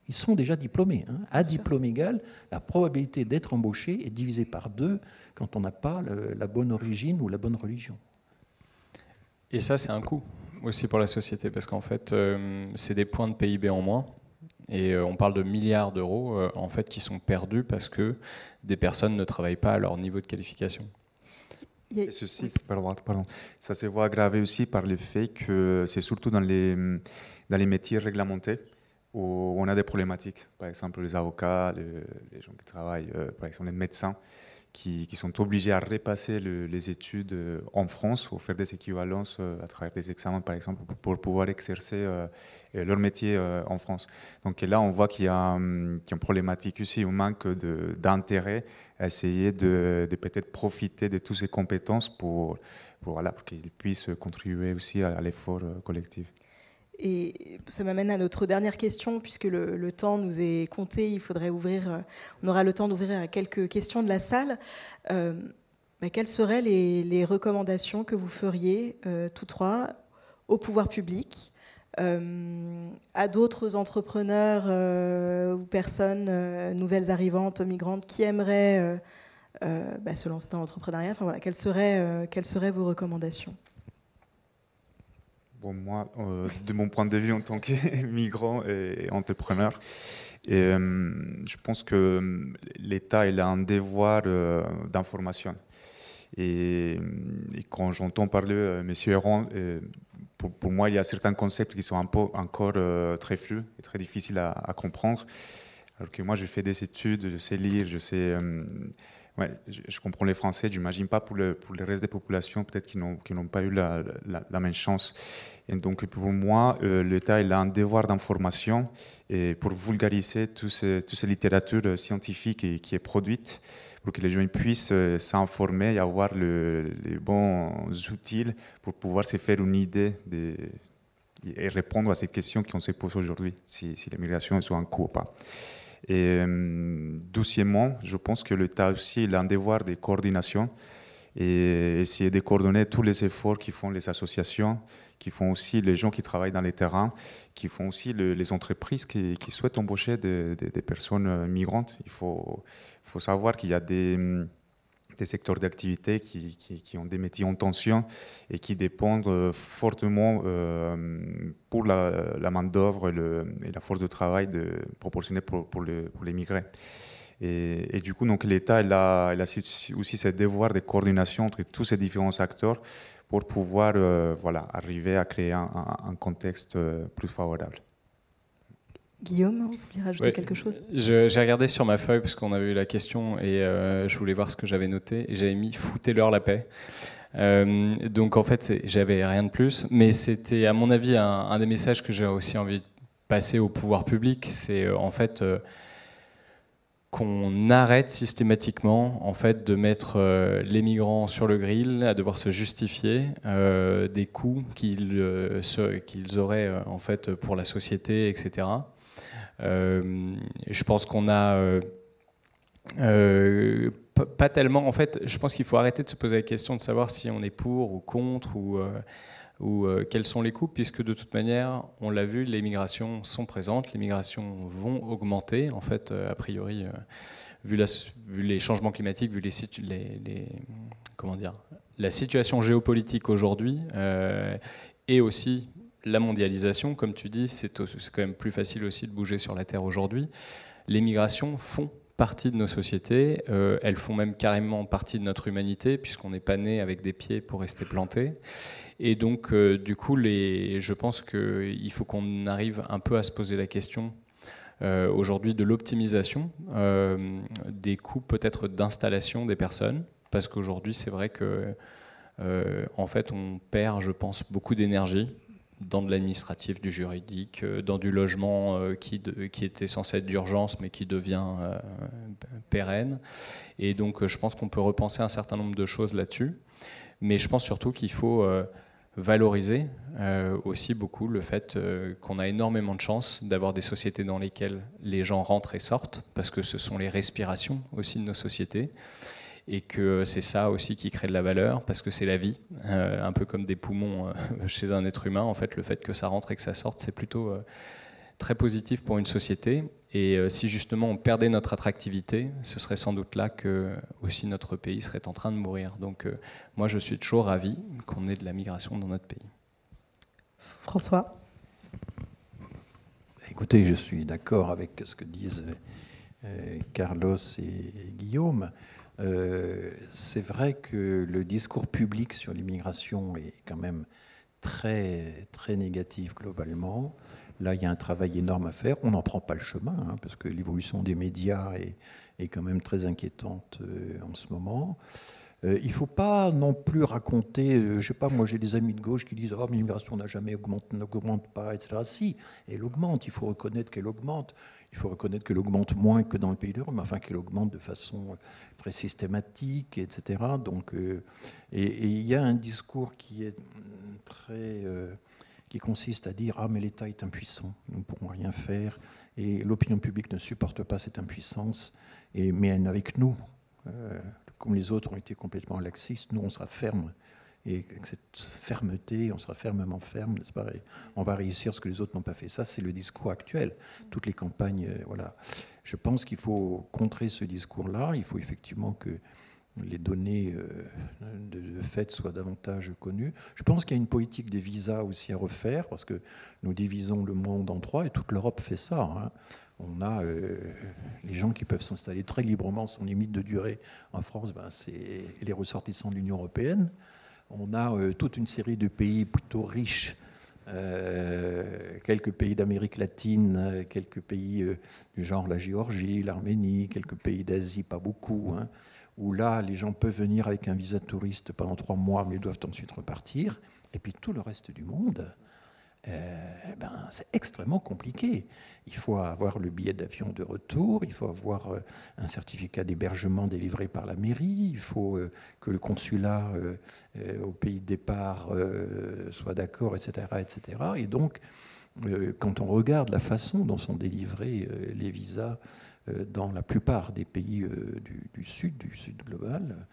Ils sont déjà diplômés. À diplôme égal, la probabilité d'être embauché est divisée par 2 quand on n'a pas la bonne origine ou la bonne religion. Et ça, c'est un coût aussi pour la société, parce qu'en fait, c'est des points de PIB en moins. Et on parle de milliards d'euros en fait, qui sont perdus parce que des personnes ne travaillent pas à leur niveau de qualification. Et ceci, pardon, ça se voit aggravé aussi par le fait que c'est surtout dans les métiers réglementés où on a des problématiques. Par exemple, les avocats, les gens qui travaillent, par exemple les médecins, qui sont obligés à repasser les études en France ou faire des équivalences à travers des examens, par exemple, pour pouvoir exercer leur métier en France. Donc là, on voit qu'il y a une problématique aussi, un manque d'intérêt à essayer de peut-être profiter de toutes ces compétences pour qu'ils puissent contribuer aussi à l'effort collectif. Et ça m'amène à notre dernière question, puisque le temps nous est compté, il faudrait on aura le temps d'ouvrir quelques questions de la salle. Quelles seraient les recommandations que vous feriez, tous trois, au pouvoir public, à d'autres entrepreneurs ou personnes nouvelles arrivantes, migrantes, qui aimeraient se lancer dans l'entrepreneuriat? Enfin, voilà, quelles seraient vos recommandations? Bon, moi, de mon point de vue en tant que migrant et entrepreneur, je pense que l'État il a un devoir d'information. Et quand j'entends parler M. Héron, pour moi, il y a certains concepts qui sont encore très flous et très difficiles à comprendre. Alors que moi, je fais des études, je sais lire, je sais... je comprends les Français, je n'imagine pas pour le reste des populations, peut-être qui n'ont pas eu la même chance. Et donc pour moi, l'État il a un devoir d'information et pour vulgariser toute cette littérature scientifique qui est produite, pour que les gens puissent s'informer et avoir les bons outils pour pouvoir se faire une idée et répondre à ces questions qu'on se pose aujourd'hui, si l'immigration est un coût ou pas. Et deuxièmement, je pense que l'État aussi il a un devoir de coordination et essayer de coordonner tous les efforts qui font les associations, qui font aussi les gens qui travaillent dans les terrains, qui font aussi les entreprises qui souhaitent embaucher des personnes migrantes. Il faut savoir qu'il y a des secteurs d'activité qui ont des métiers en tension et qui dépendent fortement pour la main-d'œuvre et la force de travail proportionnée pour les migrants. Et du coup, donc, l'État il a aussi ce devoir de coordination entre tous ces différents acteurs pour pouvoir arriver à créer un contexte plus favorable. Guillaume, vous vouliez rajouter quelque chose? J'ai regardé sur ma feuille parce qu'on avait eu la question et je voulais voir ce que j'avais noté et j'avais mis « foutez-leur la paix ». Donc en fait, j'avais rien de plus, mais c'était à mon avis un des messages que j'ai aussi envie de passer au pouvoir public, c'est en fait qu'on arrête systématiquement en fait de mettre les migrants sur le grill, à devoir se justifier des coûts qu'ils auraient en fait pour la société, etc. Je pense qu'on a pas tellement. En fait, je pense qu'il faut arrêter de se poser la question de savoir si on est pour ou contre ou quels sont les coûts, puisque de toute manière, on l'a vu, les migrations sont présentes, les migrations vont augmenter, en fait, a priori, vu les changements climatiques, vu la situation géopolitique aujourd'hui, et aussi la mondialisation, comme tu dis, c'est quand même plus facile aussi de bouger sur la Terre aujourd'hui. Les migrations font partie de nos sociétés, elles font même carrément partie de notre humanité, puisqu'on n'est pas né avec des pieds pour rester planté. Et donc, du coup, je pense qu'il faut qu'on arrive un peu à se poser la question aujourd'hui de l'optimisation des coûts peut-être d'installation des personnes, parce qu'aujourd'hui, c'est vrai que en fait, on perd, je pense, beaucoup d'énergie dans de l'administratif, du juridique, dans du logement qui était censé être d'urgence, mais qui devient pérenne. Et donc, je pense qu'on peut repenser un certain nombre de choses là-dessus. Mais je pense surtout qu'il faut valoriser aussi beaucoup le fait qu'on a énormément de chance d'avoir des sociétés dans lesquelles les gens rentrent et sortent, parce que ce sont les respirations aussi de nos sociétés, et que c'est ça aussi qui crée de la valeur, parce que c'est la vie, un peu comme des poumons chez un être humain. En fait, le fait que ça rentre et que ça sorte, c'est plutôt très positif pour une société. Et si justement on perdait notre attractivité, ce serait sans doute là que aussi notre pays serait en train de mourir. Donc moi, je suis toujours ravi qu'on ait de la migration dans notre pays. François? Écoutez, je suis d'accord avec ce que disent Carlos et Guillaume. C'est vrai que le discours public sur l'immigration est quand même très, très négatif globalement. Là, il y a un travail énorme à faire. On n'en prend pas le chemin, hein, parce que l'évolution des médias est quand même très inquiétante en ce moment. Il ne faut pas non plus raconter, je ne sais pas, moi j'ai des amis de gauche qui disent « Oh, mais l'immigration n'augmente pas, etc. » Si, elle augmente, il faut reconnaître qu'elle augmente. Il faut reconnaître qu'elle augmente moins que dans le pays d'Europe, mais enfin qu'elle augmente de façon très systématique, etc. Donc, et il y a un discours qui est très... qui consiste à dire « Ah, mais l'État est impuissant, nous ne pourrons rien faire, et l'opinion publique ne supporte pas cette impuissance, mais avec nous, comme les autres ont été complètement laxistes, nous, on sera ferme. Et avec cette fermeté, on sera fermement ferme, n'est-ce pas ? Et on va réussir ce que les autres n'ont pas fait. » Ça, c'est le discours actuel. Toutes les campagnes, voilà. Je pense qu'il faut contrer ce discours-là. Il faut effectivement que les données de fait soient davantage connues. Je pense qu'il y a une politique des visas aussi à refaire, parce que nous divisons le monde en trois, et toute l'Europe fait ça, hein. On a les gens qui peuvent s'installer très librement sans limite de durée en France, c'est les ressortissants de l'Union européenne. On a toute une série de pays plutôt riches, quelques pays d'Amérique latine, quelques pays du genre la Géorgie, l'Arménie, quelques pays d'Asie, pas beaucoup, hein, où là, les gens peuvent venir avec un visa touriste pendant 3 mois, mais doivent ensuite repartir. Et puis tout le reste du monde, c'est extrêmement compliqué. Il faut avoir le billet d'avion de retour, il faut avoir un certificat d'hébergement délivré par la mairie, il faut que le consulat au pays de départ soit d'accord, etc., etc. Et donc, quand on regarde la façon dont sont délivrés les visas dans la plupart des pays du Sud global,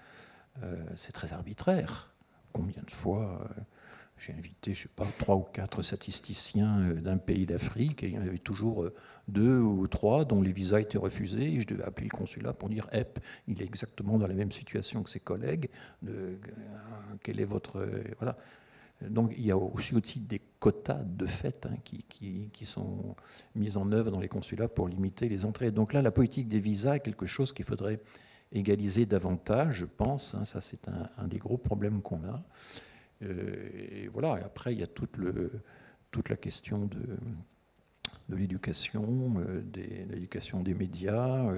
c'est très arbitraire. Combien de fois j'ai invité, je ne sais pas, 3 ou 4 statisticiens d'un pays d'Afrique, et il y en avait toujours 2 ou 3 dont les visas étaient refusés, et je devais appeler le consulat pour dire « il est exactement dans la même situation que ses collègues, quel est votre... » Voilà. Donc il y a aussi des quotas de fait, hein, qui sont mis en œuvre dans les consulats pour limiter les entrées. Donc là, la politique des visas est quelque chose qu'il faudrait égaliser davantage, je pense, hein. Ça, c'est un des gros problèmes qu'on a. Et voilà. Et après, il y a toute la question de l'éducation, l'éducation des médias.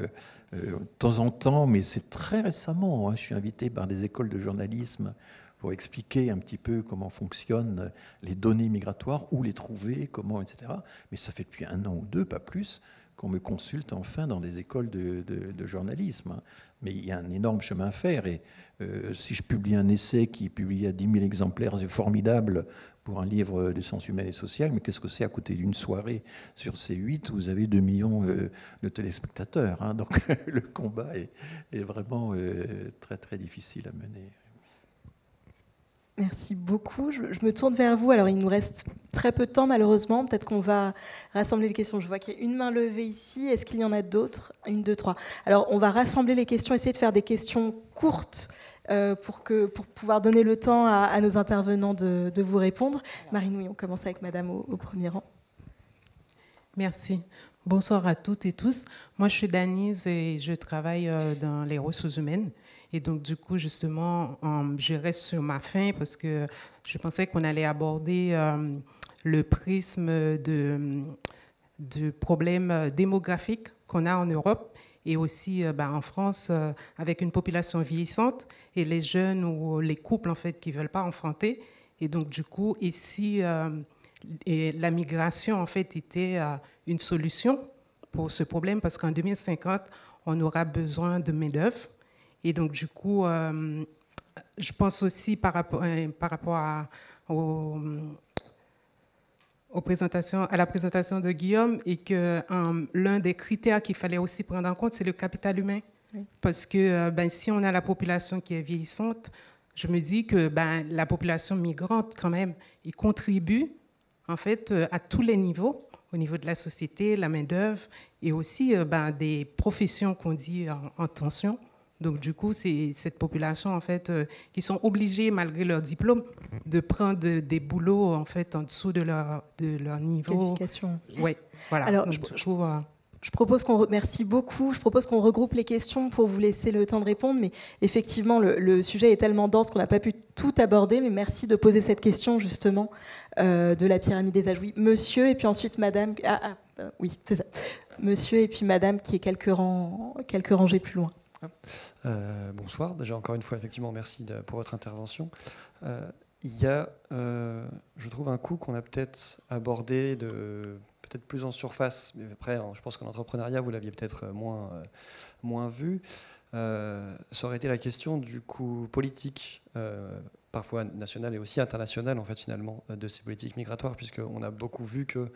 De temps en temps, mais c'est très récemment, hein, je suis invité par des écoles de journalisme pour expliquer un petit peu comment fonctionnent les données migratoires, où les trouver, comment, etc. Mais ça fait depuis 1 an ou 2, pas plus, qu'on me consulte enfin dans des écoles de journalisme. Mais il y a un énorme chemin à faire. Et si je publie un essai qui est publié à 10 000 exemplaires, c'est formidable pour un livre de sciences humaines et sociales, mais qu'est-ce que c'est à côté d'une soirée sur C8 où vous avez 2 millions de téléspectateurs, hein. Donc le combat est vraiment très, très difficile à mener. Merci beaucoup. Je me tourne vers vous. Alors, il nous reste très peu de temps, malheureusement. Peut-être qu'on va rassembler les questions. Je vois qu'il y a une main levée ici. Est-ce qu'il y en a d'autres ? 1, 2, 3. Alors, on va rassembler les questions, essayer de faire des questions courtes pour pouvoir donner le temps à nos intervenants de vous répondre. Marine, on commence avec madame au premier rang. Merci. Bonsoir à toutes et tous. Moi, je suis Danise et je travaille dans les ressources humaines. Et donc, du coup, justement, je reste sur ma faim parce que je pensais qu'on allait aborder le prisme de problèmes démographiques qu'on a en Europe et aussi en France avec une population vieillissante et les jeunes ou les couples, en fait, qui ne veulent pas enfanter. Et donc, du coup, ici, la migration, en fait, était une solution pour ce problème parce qu'en 2050, on aura besoin de main-d'œuvre. Et donc, du coup, je pense aussi par rapport à la présentation de Guillaume, et que l'un des critères qu'il fallait aussi prendre en compte, c'est le capital humain. Oui. Parce que si on a la population qui est vieillissante, je me dis que la population migrante, quand même, il contribue en fait à tous les niveaux, au niveau de la société, la main-d'œuvre, et aussi des professions qu'on dit en tension. Donc, du coup, c'est cette population, en fait, qui sont obligés, malgré leur diplôme, de prendre des boulots, en fait, en dessous de leur niveau. Qualification. Oui, voilà. Alors, donc, Merci beaucoup. Je propose qu'on regroupe les questions pour vous laisser le temps de répondre. Mais effectivement, le sujet est tellement dense qu'on n'a pas pu tout aborder. Mais merci de poser cette question, justement, de la pyramide des âges. Oui, monsieur, et puis ensuite madame. Oui, c'est ça. Monsieur, et puis madame, qui est quelques rangées plus loin. Bonsoir. Déjà, encore une fois, effectivement, merci pour votre intervention. Il y a, je trouve, un coup qu'on a peut-être abordé peut-être plus en surface, mais après, je pense qu'en entrepreneuriat, vous l'aviez peut-être moins vu. Ça aurait été la question du coût politique, parfois national et aussi international, en fait, finalement, de ces politiques migratoires, puisqu'on a beaucoup vu que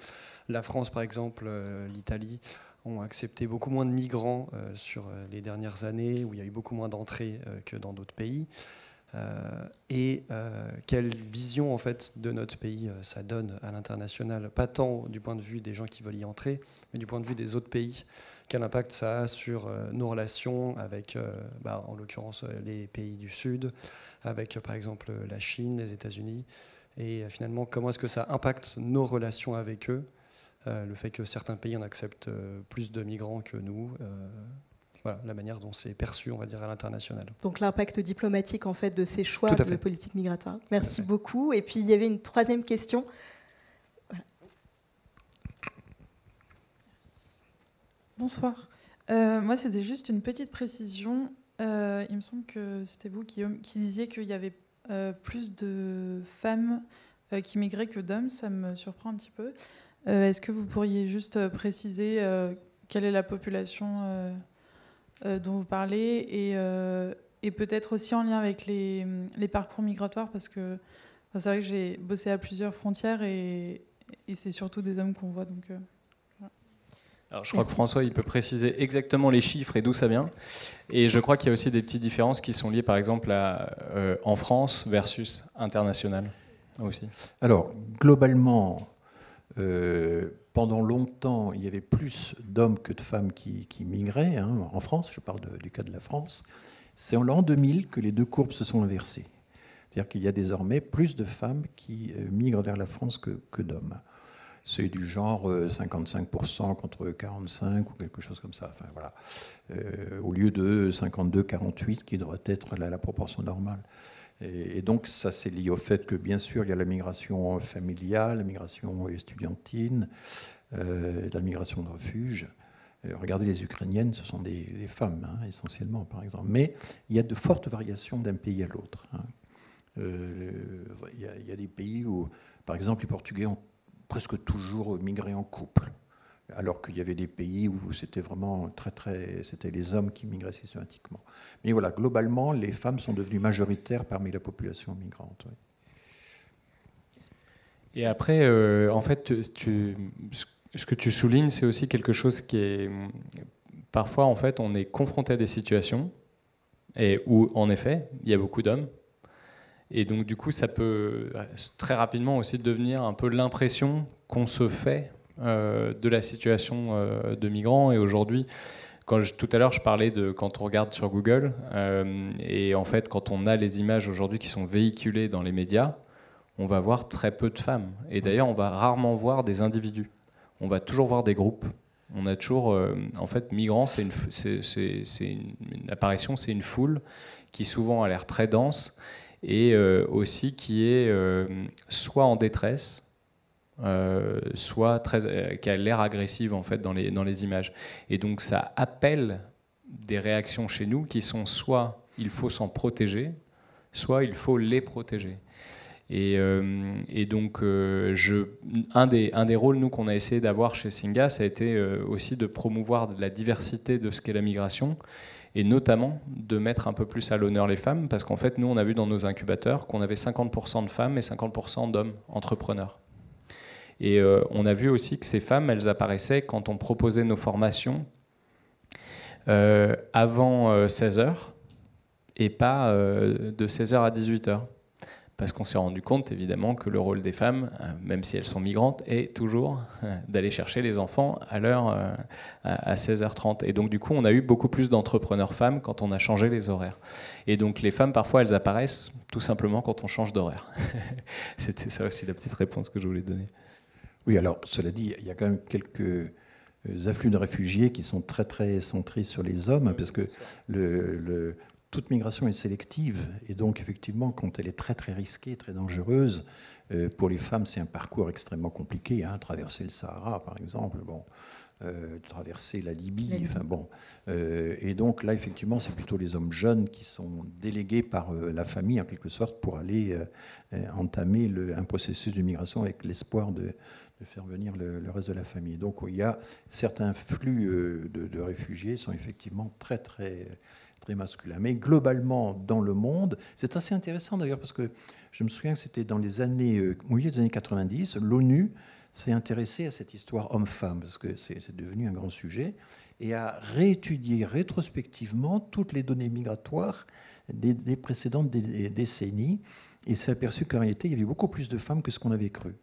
la France, par exemple, l'Italie, ont accepté beaucoup moins de migrants sur les dernières années, où il y a eu beaucoup moins d'entrées que dans d'autres pays. Quelle vision en fait de notre pays ça donne à l'international, pas tant du point de vue des gens qui veulent y entrer, mais du point de vue des autres pays. Quel impact ça a sur nos relations avec, en l'occurrence, les pays du Sud, avec par exemple la Chine, les États-Unis, et finalement comment est-ce que ça impacte nos relations avec eux, le fait que certains pays en acceptent plus de migrants que nous. Voilà, la manière dont c'est perçu, on va dire, à l'international. Donc l'impact diplomatique en fait de ces choix de politique migratoire. Merci beaucoup. Et puis il y avait une troisième question. Voilà. Bonsoir. Moi, c'était juste une petite précision. Il me semble que c'était vous, Guillaume, qui disiez qu'il y avait plus de femmes qui migraient que d'hommes. Ça me surprend un petit peu. Est-ce que vous pourriez juste préciser quelle est la population dont vous parlez et peut-être aussi en lien avec les parcours migratoires, parce que c'est vrai que j'ai bossé à plusieurs frontières et c'est surtout des hommes qu'on voit. Donc, voilà. Alors, je crois que François il peut préciser exactement les chiffres et d'où ça vient. Et je crois qu'il y a aussi des petites différences qui sont liées par exemple en France versus international aussi. Alors globalement, pendant longtemps, il y avait plus d'hommes que de femmes qui migraient, hein, en France, je parle du cas de la France. C'est en l'an 2000 que les deux courbes se sont inversées. C'est-à-dire qu'il y a désormais plus de femmes qui migrent vers la France que d'hommes. C'est du genre 55% contre 45% ou quelque chose comme ça. Enfin, voilà. Au lieu de 52-48 qui devrait être la proportion normale. Et donc ça c'est lié au fait que bien sûr il y a la migration familiale, la migration estudiantine, la migration de refuge. Regardez les Ukrainiennes, ce sont des femmes hein, essentiellement par exemple. Mais il y a de fortes variations d'un pays à l'autre. Hein. Il y a des pays où par exemple les Portugais ont presque toujours migré en couple. Alors qu'il y avait des pays où c'était vraiment c'était les hommes qui migraient systématiquement. Mais voilà, globalement, les femmes sont devenues majoritaires parmi la population migrante. Oui. Et après, en fait, ce que tu soulignes, c'est aussi quelque chose qui est... Parfois, en fait, on est confronté à des situations où, en effet, il y a beaucoup d'hommes. Et donc, du coup, ça peut très rapidement aussi devenir un peu l'impression qu'on se fait de la situation de migrants. Et aujourd'hui, tout à l'heure, je parlais de quand on regarde sur Google, et en fait, quand on a les images aujourd'hui qui sont véhiculées dans les médias, on va voir très peu de femmes. Et d'ailleurs, on va rarement voir des individus. On va toujours voir des groupes. On a toujours... en fait, migrants, c'est une apparition, c'est une foule qui souvent a l'air très dense et aussi qui est soit en détresse, soit qui a l'air agressive en fait dans les images. Et donc ça appelle des réactions chez nous qui sont soit il faut s'en protéger, soit il faut les protéger. Et donc un des rôles nous qu'on a essayé d'avoir chez Singa, ça a été aussi de promouvoir la diversité de ce qu'est la migration et notamment de mettre un peu plus à l'honneur les femmes, parce qu'en fait nous on a vu dans nos incubateurs qu'on avait 50% de femmes et 50% d'hommes entrepreneurs. Et on a vu aussi que ces femmes, elles apparaissaient quand on proposait nos formations avant 16h et pas de 16h à 18h. Parce qu'on s'est rendu compte, évidemment, que le rôle des femmes, même si elles sont migrantes, est toujours d'aller chercher les enfants à l'heure à 16h30. Et donc, du coup, on a eu beaucoup plus d'entrepreneurs femmes quand on a changé les horaires. Et donc, les femmes, parfois, elles apparaissent tout simplement quand on change d'horaire. C'était ça aussi la petite réponse que je voulais donner. Oui, alors, cela dit, il y a quand même quelques afflux de réfugiés qui sont très très centrés sur les hommes, parce que toute migration est sélective, et donc effectivement, quand elle est très très risquée, très dangereuse, pour les femmes, c'est un parcours extrêmement compliqué, hein, traverser le Sahara, par exemple, traverser la Libye, et donc là, effectivement, c'est plutôt les hommes jeunes qui sont délégués par la famille, en quelque sorte, pour aller entamer un processus de migration avec l'espoir de faire venir le reste de la famille. Donc, il y a certains flux de réfugiés sont effectivement très, très, très masculins. Mais globalement, dans le monde, c'est assez intéressant d'ailleurs, parce que je me souviens que c'était dans les années, au milieu des années 90, l'ONU s'est intéressée à cette histoire homme-femme, parce que c'est devenu un grand sujet, et a réétudié rétrospectivement toutes les données migratoires des précédentes décennies, et s'est aperçu qu'en réalité, il y avait beaucoup plus de femmes que ce qu'on avait cru.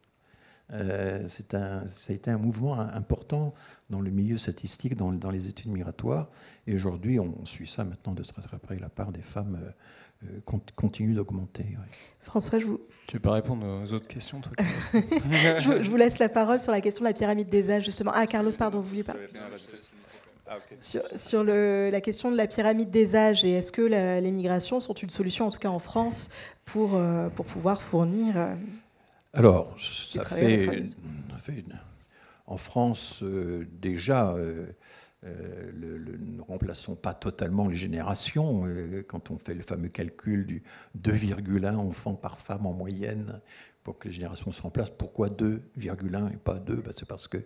Ça a été un mouvement important dans le milieu statistique, dans les études migratoires, et aujourd'hui, on suit ça maintenant de très très près. La part des femmes continue d'augmenter. Ouais. François, Tu peux répondre aux autres questions, toi, je vous laisse la parole sur la question de la pyramide des âges, justement. Ah, Carlos, pardon, vous vouliez parler. Sur la question de la pyramide des âges, et est-ce que les migrations sont une solution, en tout cas en France, pour pouvoir fournir... Alors, en France, déjà, ne remplaçons pas totalement les générations. Quand on fait le fameux calcul du 2,1 enfants par femme en moyenne pour que les générations se remplacent, pourquoi 2,1 et pas 2 ? C'est parce que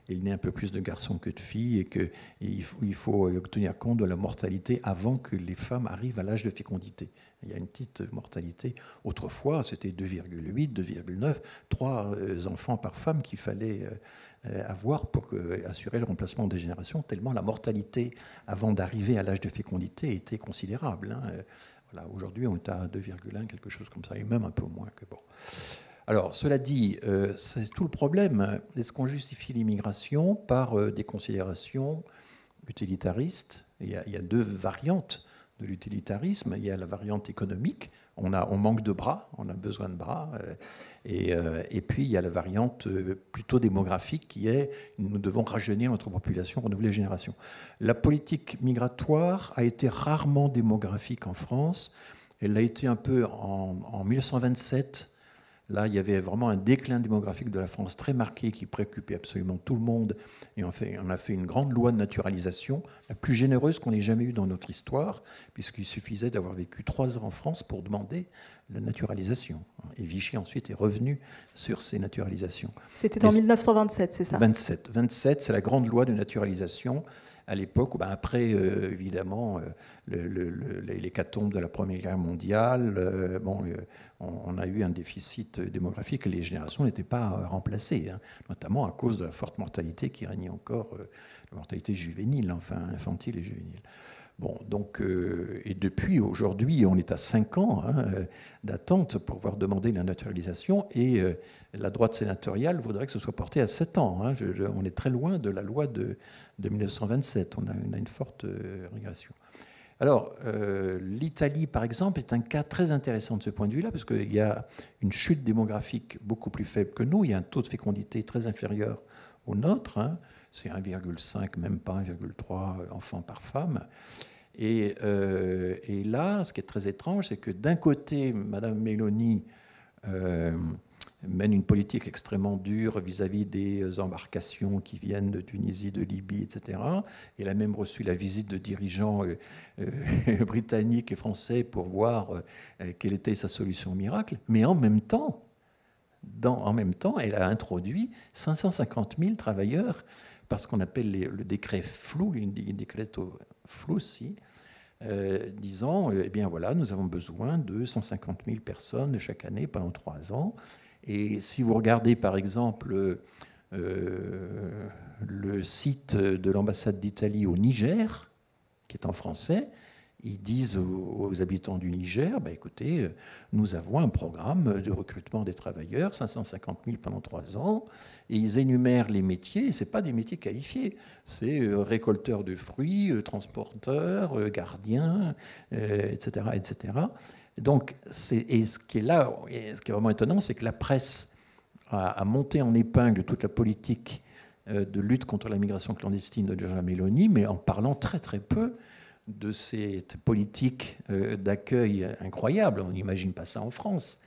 il naît un peu plus de garçons que de filles, et qu'il faut tenir compte de la mortalité avant que les femmes arrivent à l'âge de fécondité. Il y a une petite mortalité. Autrefois, c'était 2,8, 2,9, 3 enfants par femme qu'il fallait avoir pour assurer le remplacement des générations, tellement la mortalité avant d'arriver à l'âge de fécondité était considérable. Voilà, aujourd'hui, on est à 2,1, quelque chose comme ça, et même un peu moins que bon. Alors, cela dit, c'est tout le problème. Est-ce qu'on justifie l'immigration par des considérations utilitaristes ? Il y a deux variantes de l'utilitarisme. Il y a la variante économique. On manque de bras, on a besoin de bras. Et puis, il y a la variante plutôt démographique qui est nous devons rajeunir notre population, renouveler les générations. La politique migratoire a été rarement démographique en France. Elle l'a été un peu en 1927. Là, il y avait vraiment un déclin démographique de la France très marqué qui préoccupait absolument tout le monde. Et on a fait une grande loi de naturalisation, la plus généreuse qu'on ait jamais eue dans notre histoire, puisqu'il suffisait d'avoir vécu 3 ans en France pour demander la naturalisation. Et Vichy ensuite est revenu sur ces naturalisations. C'était en 1927, c'est ça ? 27, c'est la grande loi de naturalisation. À l'époque, après, évidemment, l'hécatombe de la Première Guerre mondiale, on a eu un déficit démographique et les générations n'étaient pas remplacées, notamment à cause de la forte mortalité qui régnait encore, la mortalité juvénile, enfin infantile et juvénile. Bon, donc, et depuis aujourd'hui, on est à 5 ans d'attente pour pouvoir demander la naturalisation, et la droite sénatoriale voudrait que ce soit porté à 7 ans. On est très loin de la loi de 1927. On a une forte régression. Alors, l'Italie, par exemple, est un cas très intéressant de ce point de vue-là, parce qu'il y a une chute démographique beaucoup plus faible que nous. Il y a un taux de fécondité très inférieur au nôtre. C'est 1,5, même pas 1,3 enfants par femme. Et là, ce qui est très étrange, c'est que d'un côté, Mme Meloni mène une politique extrêmement dure vis-à-vis des embarcations qui viennent de Tunisie, de Libye, etc. Elle a même reçu la visite de dirigeants britanniques et français pour voir quelle était sa solution miracle. Mais en même temps, elle a introduit 550 000 travailleurs par ce qu'on appelle le décret flou, il decreto flussi, disant, eh bien voilà, nous avons besoin de 150 000 personnes chaque année pendant 3 ans. Et si vous regardez par exemple le site de l'ambassade d'Italie au Niger, qui est en français, ils disent aux habitants du Niger, écoutez, nous avons un programme de recrutement des travailleurs, 550 000 pendant 3 ans, et ils énumèrent les métiers, ce n'est pas des métiers qualifiés, c'est récolteur de fruits, transporteur, gardien, etc., etc. Donc, ce qui est vraiment étonnant, c'est que la presse a monté en épingle toute la politique de lutte contre la migration clandestine de Giorgia Meloni, mais en parlant très très peu de cette politique d'accueil incroyable, on n'imagine pas ça en France,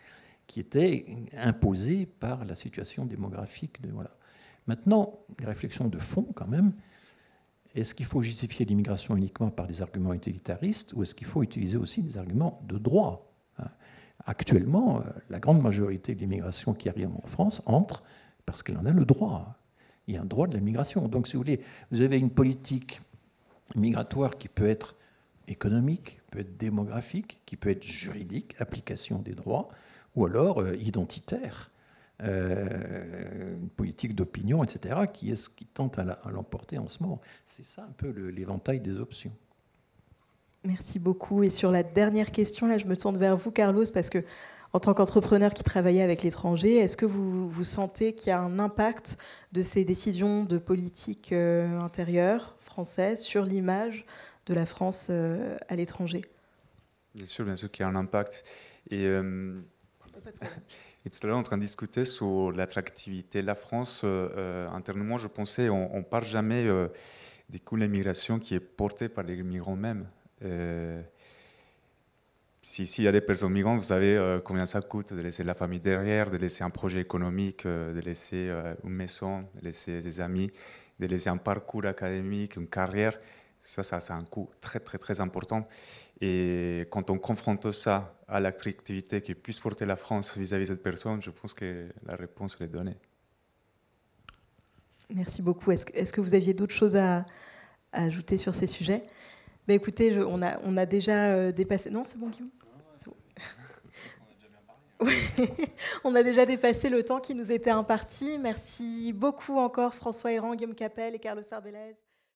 qui était imposée par la situation démographique. Voilà. Maintenant, les réflexions de fond quand même, est-ce qu'il faut justifier l'immigration uniquement par des arguments utilitaristes ou est-ce qu'il faut utiliser aussi des arguments de droit? Actuellement, la grande majorité de l'immigration qui arrive en France entre parce qu'elle en a le droit. Il y a un droit de la migration. Donc, si vous voulez, vous avez une politique migratoire qui peut être économique, peut être démographique, qui peut être juridique, application des droits, ou alors identitaire, une politique d'opinion, etc., qui tente à l'emporter en ce moment. C'est ça un peu l'éventail des options. Merci beaucoup. Et sur la dernière question, là, je me tourne vers vous, Carlos, parce que en tant qu'entrepreneur qui travaillait avec l'étranger, est-ce que vous sentez qu'il y a un impact de ces décisions de politique intérieure française sur l'image de la France à l'étranger? Bien sûr qu'il y a un impact. Et tout à l'heure, on est en train de discuter sur l'attractivité de la France. Internement, je pensais, on ne parle jamais des coûts de l'immigration qui est porté par les migrants eux-mêmes. S'il y a des personnes migrantes, vous savez combien ça coûte de laisser la famille derrière, de laisser un projet économique, de laisser une maison, de laisser des amis, de laisser un parcours académique, une carrière. Ça c'est un coût très, très, très important. Et quand on confronte ça à l'attractivité qui puisse porter la France vis-à-vis de cette personne, je pense que la réponse est donnée. Merci beaucoup. Est-ce que vous aviez d'autres choses à ajouter sur ces sujets? Écoutez, on a déjà dépassé... Non, c'est bon, Guillaume? On a déjà dépassé le temps qui nous était imparti. Merci beaucoup encore François Héran, Guillaume Capelle et Carlos Arbeláez.